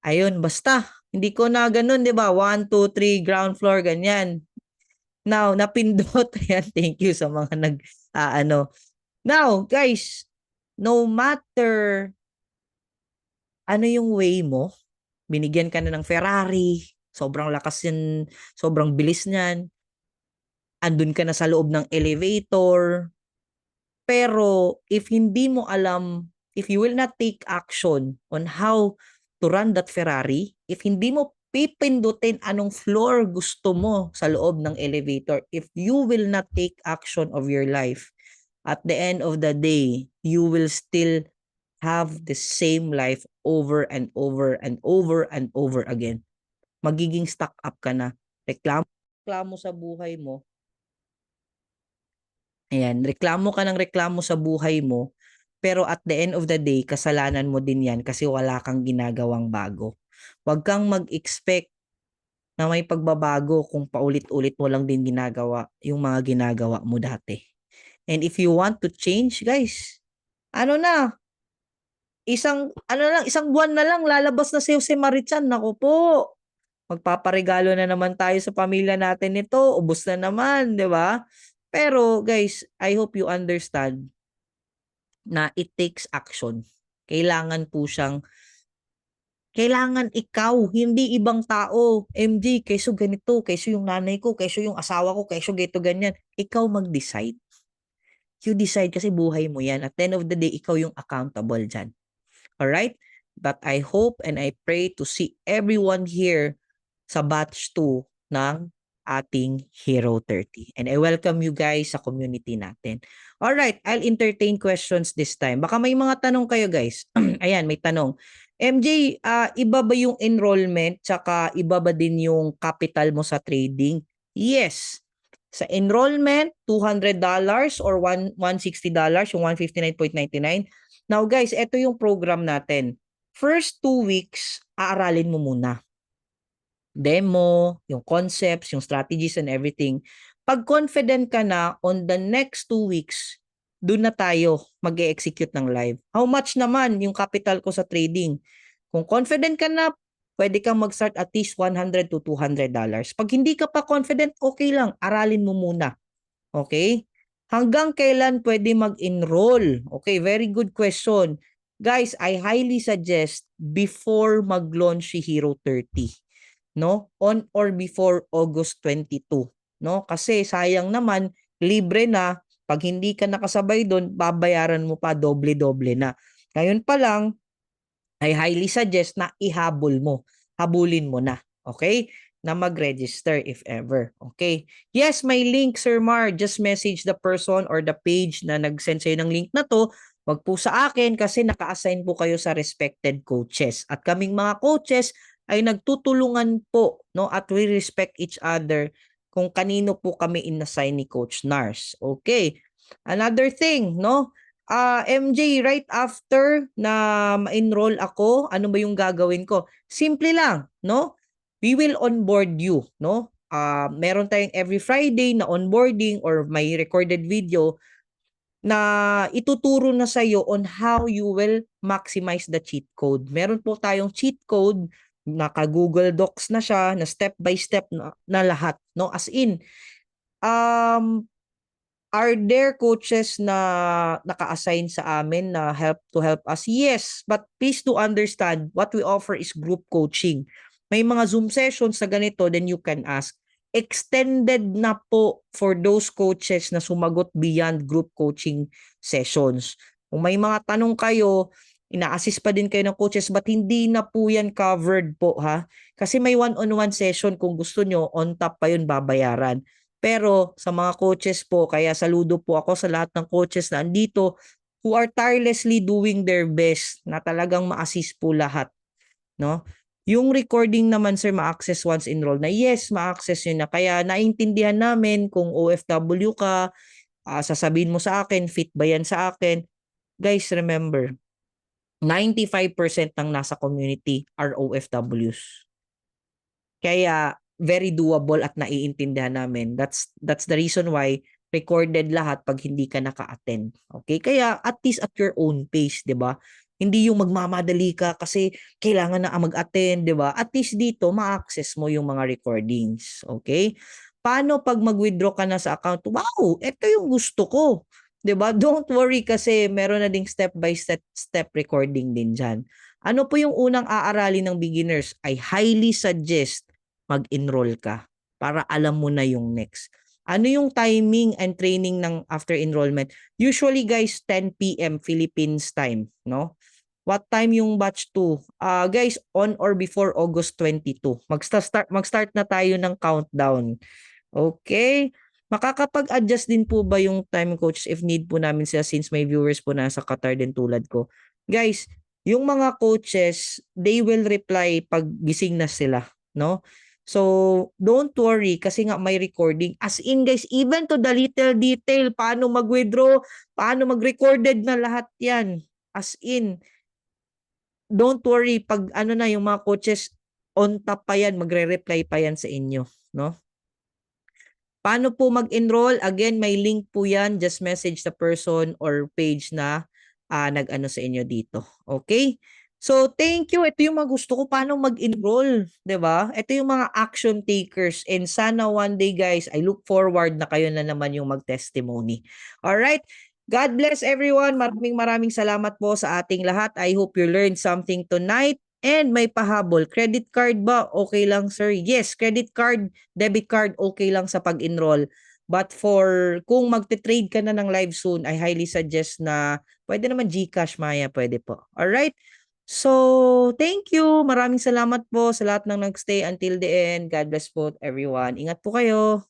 ayun, basta. Hindi ko na ganun, di ba? 1, 2, 3, ground floor, ganyan. Now, napindot. Ayan, thank you sa mga ano. Now, guys, no matter ano yung way mo, binigyan ka na ng Ferrari, sobrang lakas yan, sobrang bilis niyan, andun ka na sa loob ng elevator, pero if hindi mo alam, if you will not take action on how to run that Ferrari, if hindi mo pipindutin anong floor gusto mo sa loob ng elevator, if you will not take action of your life, at the end of the day, you will still have the same life over and over and over and over again. Magiging stuck up ka na. Reklamo sa buhay mo. Ayan, reklamo ka ng reklamo sa buhay mo, Pero at the end of the day, kasalanan mo din yan kasi wala kang ginagawang bago. Huwag kang mag-expect na may pagbabago kung paulit-ulit mo lang din ginagawa yung mga ginagawa mo dati. And if you want to change, guys, ano na, isang buwan na lang lalabas na si Jose Marichan. Naku po. Magpaparegalo na naman tayo sa pamilya natin nito. Ubos na naman, 'di ba? Pero guys, I hope you understand na it takes action. Kailangan ikaw, hindi ibang tao. MJ, keso ganito, keso yung nanay ko, keso yung asawa ko, keso ganito, ganyan. Ikaw mag-decide. You decide kasi buhay mo yan. At the end of the day, ikaw yung accountable dyan. Alright? But I hope and I pray to see everyone here sa batch 2 ng ating Hero 30. And I welcome you guys sa community natin. Alright, I'll entertain questions this time. Baka may mga tanong kayo guys. Ayan, may tanong. MJ, iba ba yung enrollment tsaka iba ba din yung capital mo sa trading? Yes. Sa enrollment, $200 or $160, yung 159.99. Now guys, ito yung program natin. First 2 weeks, aaralin mo muna. Demo, yung concepts, yung strategies and everything. Pag confident ka na, on the next 2 weeks, doon na tayo mag-execute ng live. How much naman yung capital ko sa trading? Kung confident ka na, pwede kang mag-start at least $100 to $200. Pag hindi ka pa confident, okay lang, aralin mo muna. Okay? Hanggang kailan pwede mag-enroll? Okay, very good question. Guys, I highly suggest before mag-launch si Hero 30. No? On or before August 22. No? Kasi sayang naman, libre na. Pag hindi ka nakasabay doon, babayaran mo pa doble-doble na. Ngayon pa lang, I highly suggest na ihabol mo. Habulin mo na. Okay? Na mag-register if ever. Okay? Yes, may link, Sir Mar. Just message the person or the page na nag-send sa'yo ng link na to. Wag po sa akin kasi naka-assign po kayo sa respected coaches. At kaming mga coaches ay nagtutulungan po, no, at we respect each other kung kanino po kami inassign ni Coach Nars. Okay. Another thing, no? MJ, right after na ma-enroll ako, ano ba yung gagawin ko? Simple lang, no? We will onboard you, no? Meron tayong every Friday na onboarding or may recorded video na ituturo na sa iyo on how you will maximize the cheat code. Meron po tayong cheat code, naka-Google Docs na siya, na step by step na lahat, no? As in, are there coaches na naka-assign sa amin na help us? Yes, but please do understand what we offer is group coaching. May mga Zoom sessions na ganito, then you can ask. Extended na po for those coaches na sumagot beyond group coaching sessions. Kung may mga tanong kayo, ina-assist pa din kayo ng coaches but hindi na po yan covered po ha. Kasi may one-on-one session kung gusto nyo, on top pa yun babayaran. Pero sa mga coaches po, kaya saludo po ako sa lahat ng coaches na andito who are tirelessly doing their best na talagang ma-assist po lahat. No? Yung recording naman sir, ma-access once enrolled na. Yes, ma-access yun na. Kaya naintindihan namin kung OFW ka, sasabihin mo sa akin, fit ba yan sa akin? Guys, remember, 95% ng nasa community are OFWs. Kaya very doable at naiintindihan namin. That's the reason why recorded lahat pag hindi ka naka-attend. Okay? Kaya at least at your own pace, 'di ba? Hindi yung magmamadali ka kasi kailangan na mag-attend, 'di ba? At least dito ma-access mo yung mga recordings. Okay? Paano pag mag-withdraw ka na sa account? Wow, ito yung gusto ko. 'Di ba? Don't worry kasi meron na ding step by step recording din diyan. Ano po yung unang aaralin ng beginners? I highly suggest mag-enroll ka para alam mo na yung next. Ano yung timing and training ng after enrollment? Usually guys 10 PM Philippines time, no? What time yung batch 2? Guys, on or before August 22. Mag-start na tayo ng countdown. Okay? Makakapag-adjust din po ba yung time coach if need po namin sila since may viewers po nasa Qatar din tulad ko? Guys, yung mga coaches, they will reply pag gising na sila, no? So, don't worry kasi nga may recording. As in guys, even to the little detail, paano mag-withdraw, paano mag-recorded na lahat yan. As in, don't worry, pag ano na yung mga coaches, on top pa yan, magre-reply pa yan sa inyo. No? Paano po mag-enroll? Again, may link po yan. Just message the person or page na nag-ano sa inyo dito. Okay? So, thank you. Ito yung mga gusto ko. Paano mag-enroll? 'Di ba? Ito yung mga action takers. And sana one day, guys, I look forward na kayo na naman yung mag-testimony. Alright? God bless everyone. Maraming salamat po sa ating lahat. I hope you learned something tonight. And may pahabol. Credit card ba? Okay lang, sir. Yes, credit card, debit card, okay lang sa pag-enroll. But for kung magte-trade ka na ng live soon, I highly suggest na pwede naman GCash, Maya, pwede po. Alright? So, thank you. Maraming salamat po sa lahat ng nagstay until the end. God bless po everyone. Ingat po kayo.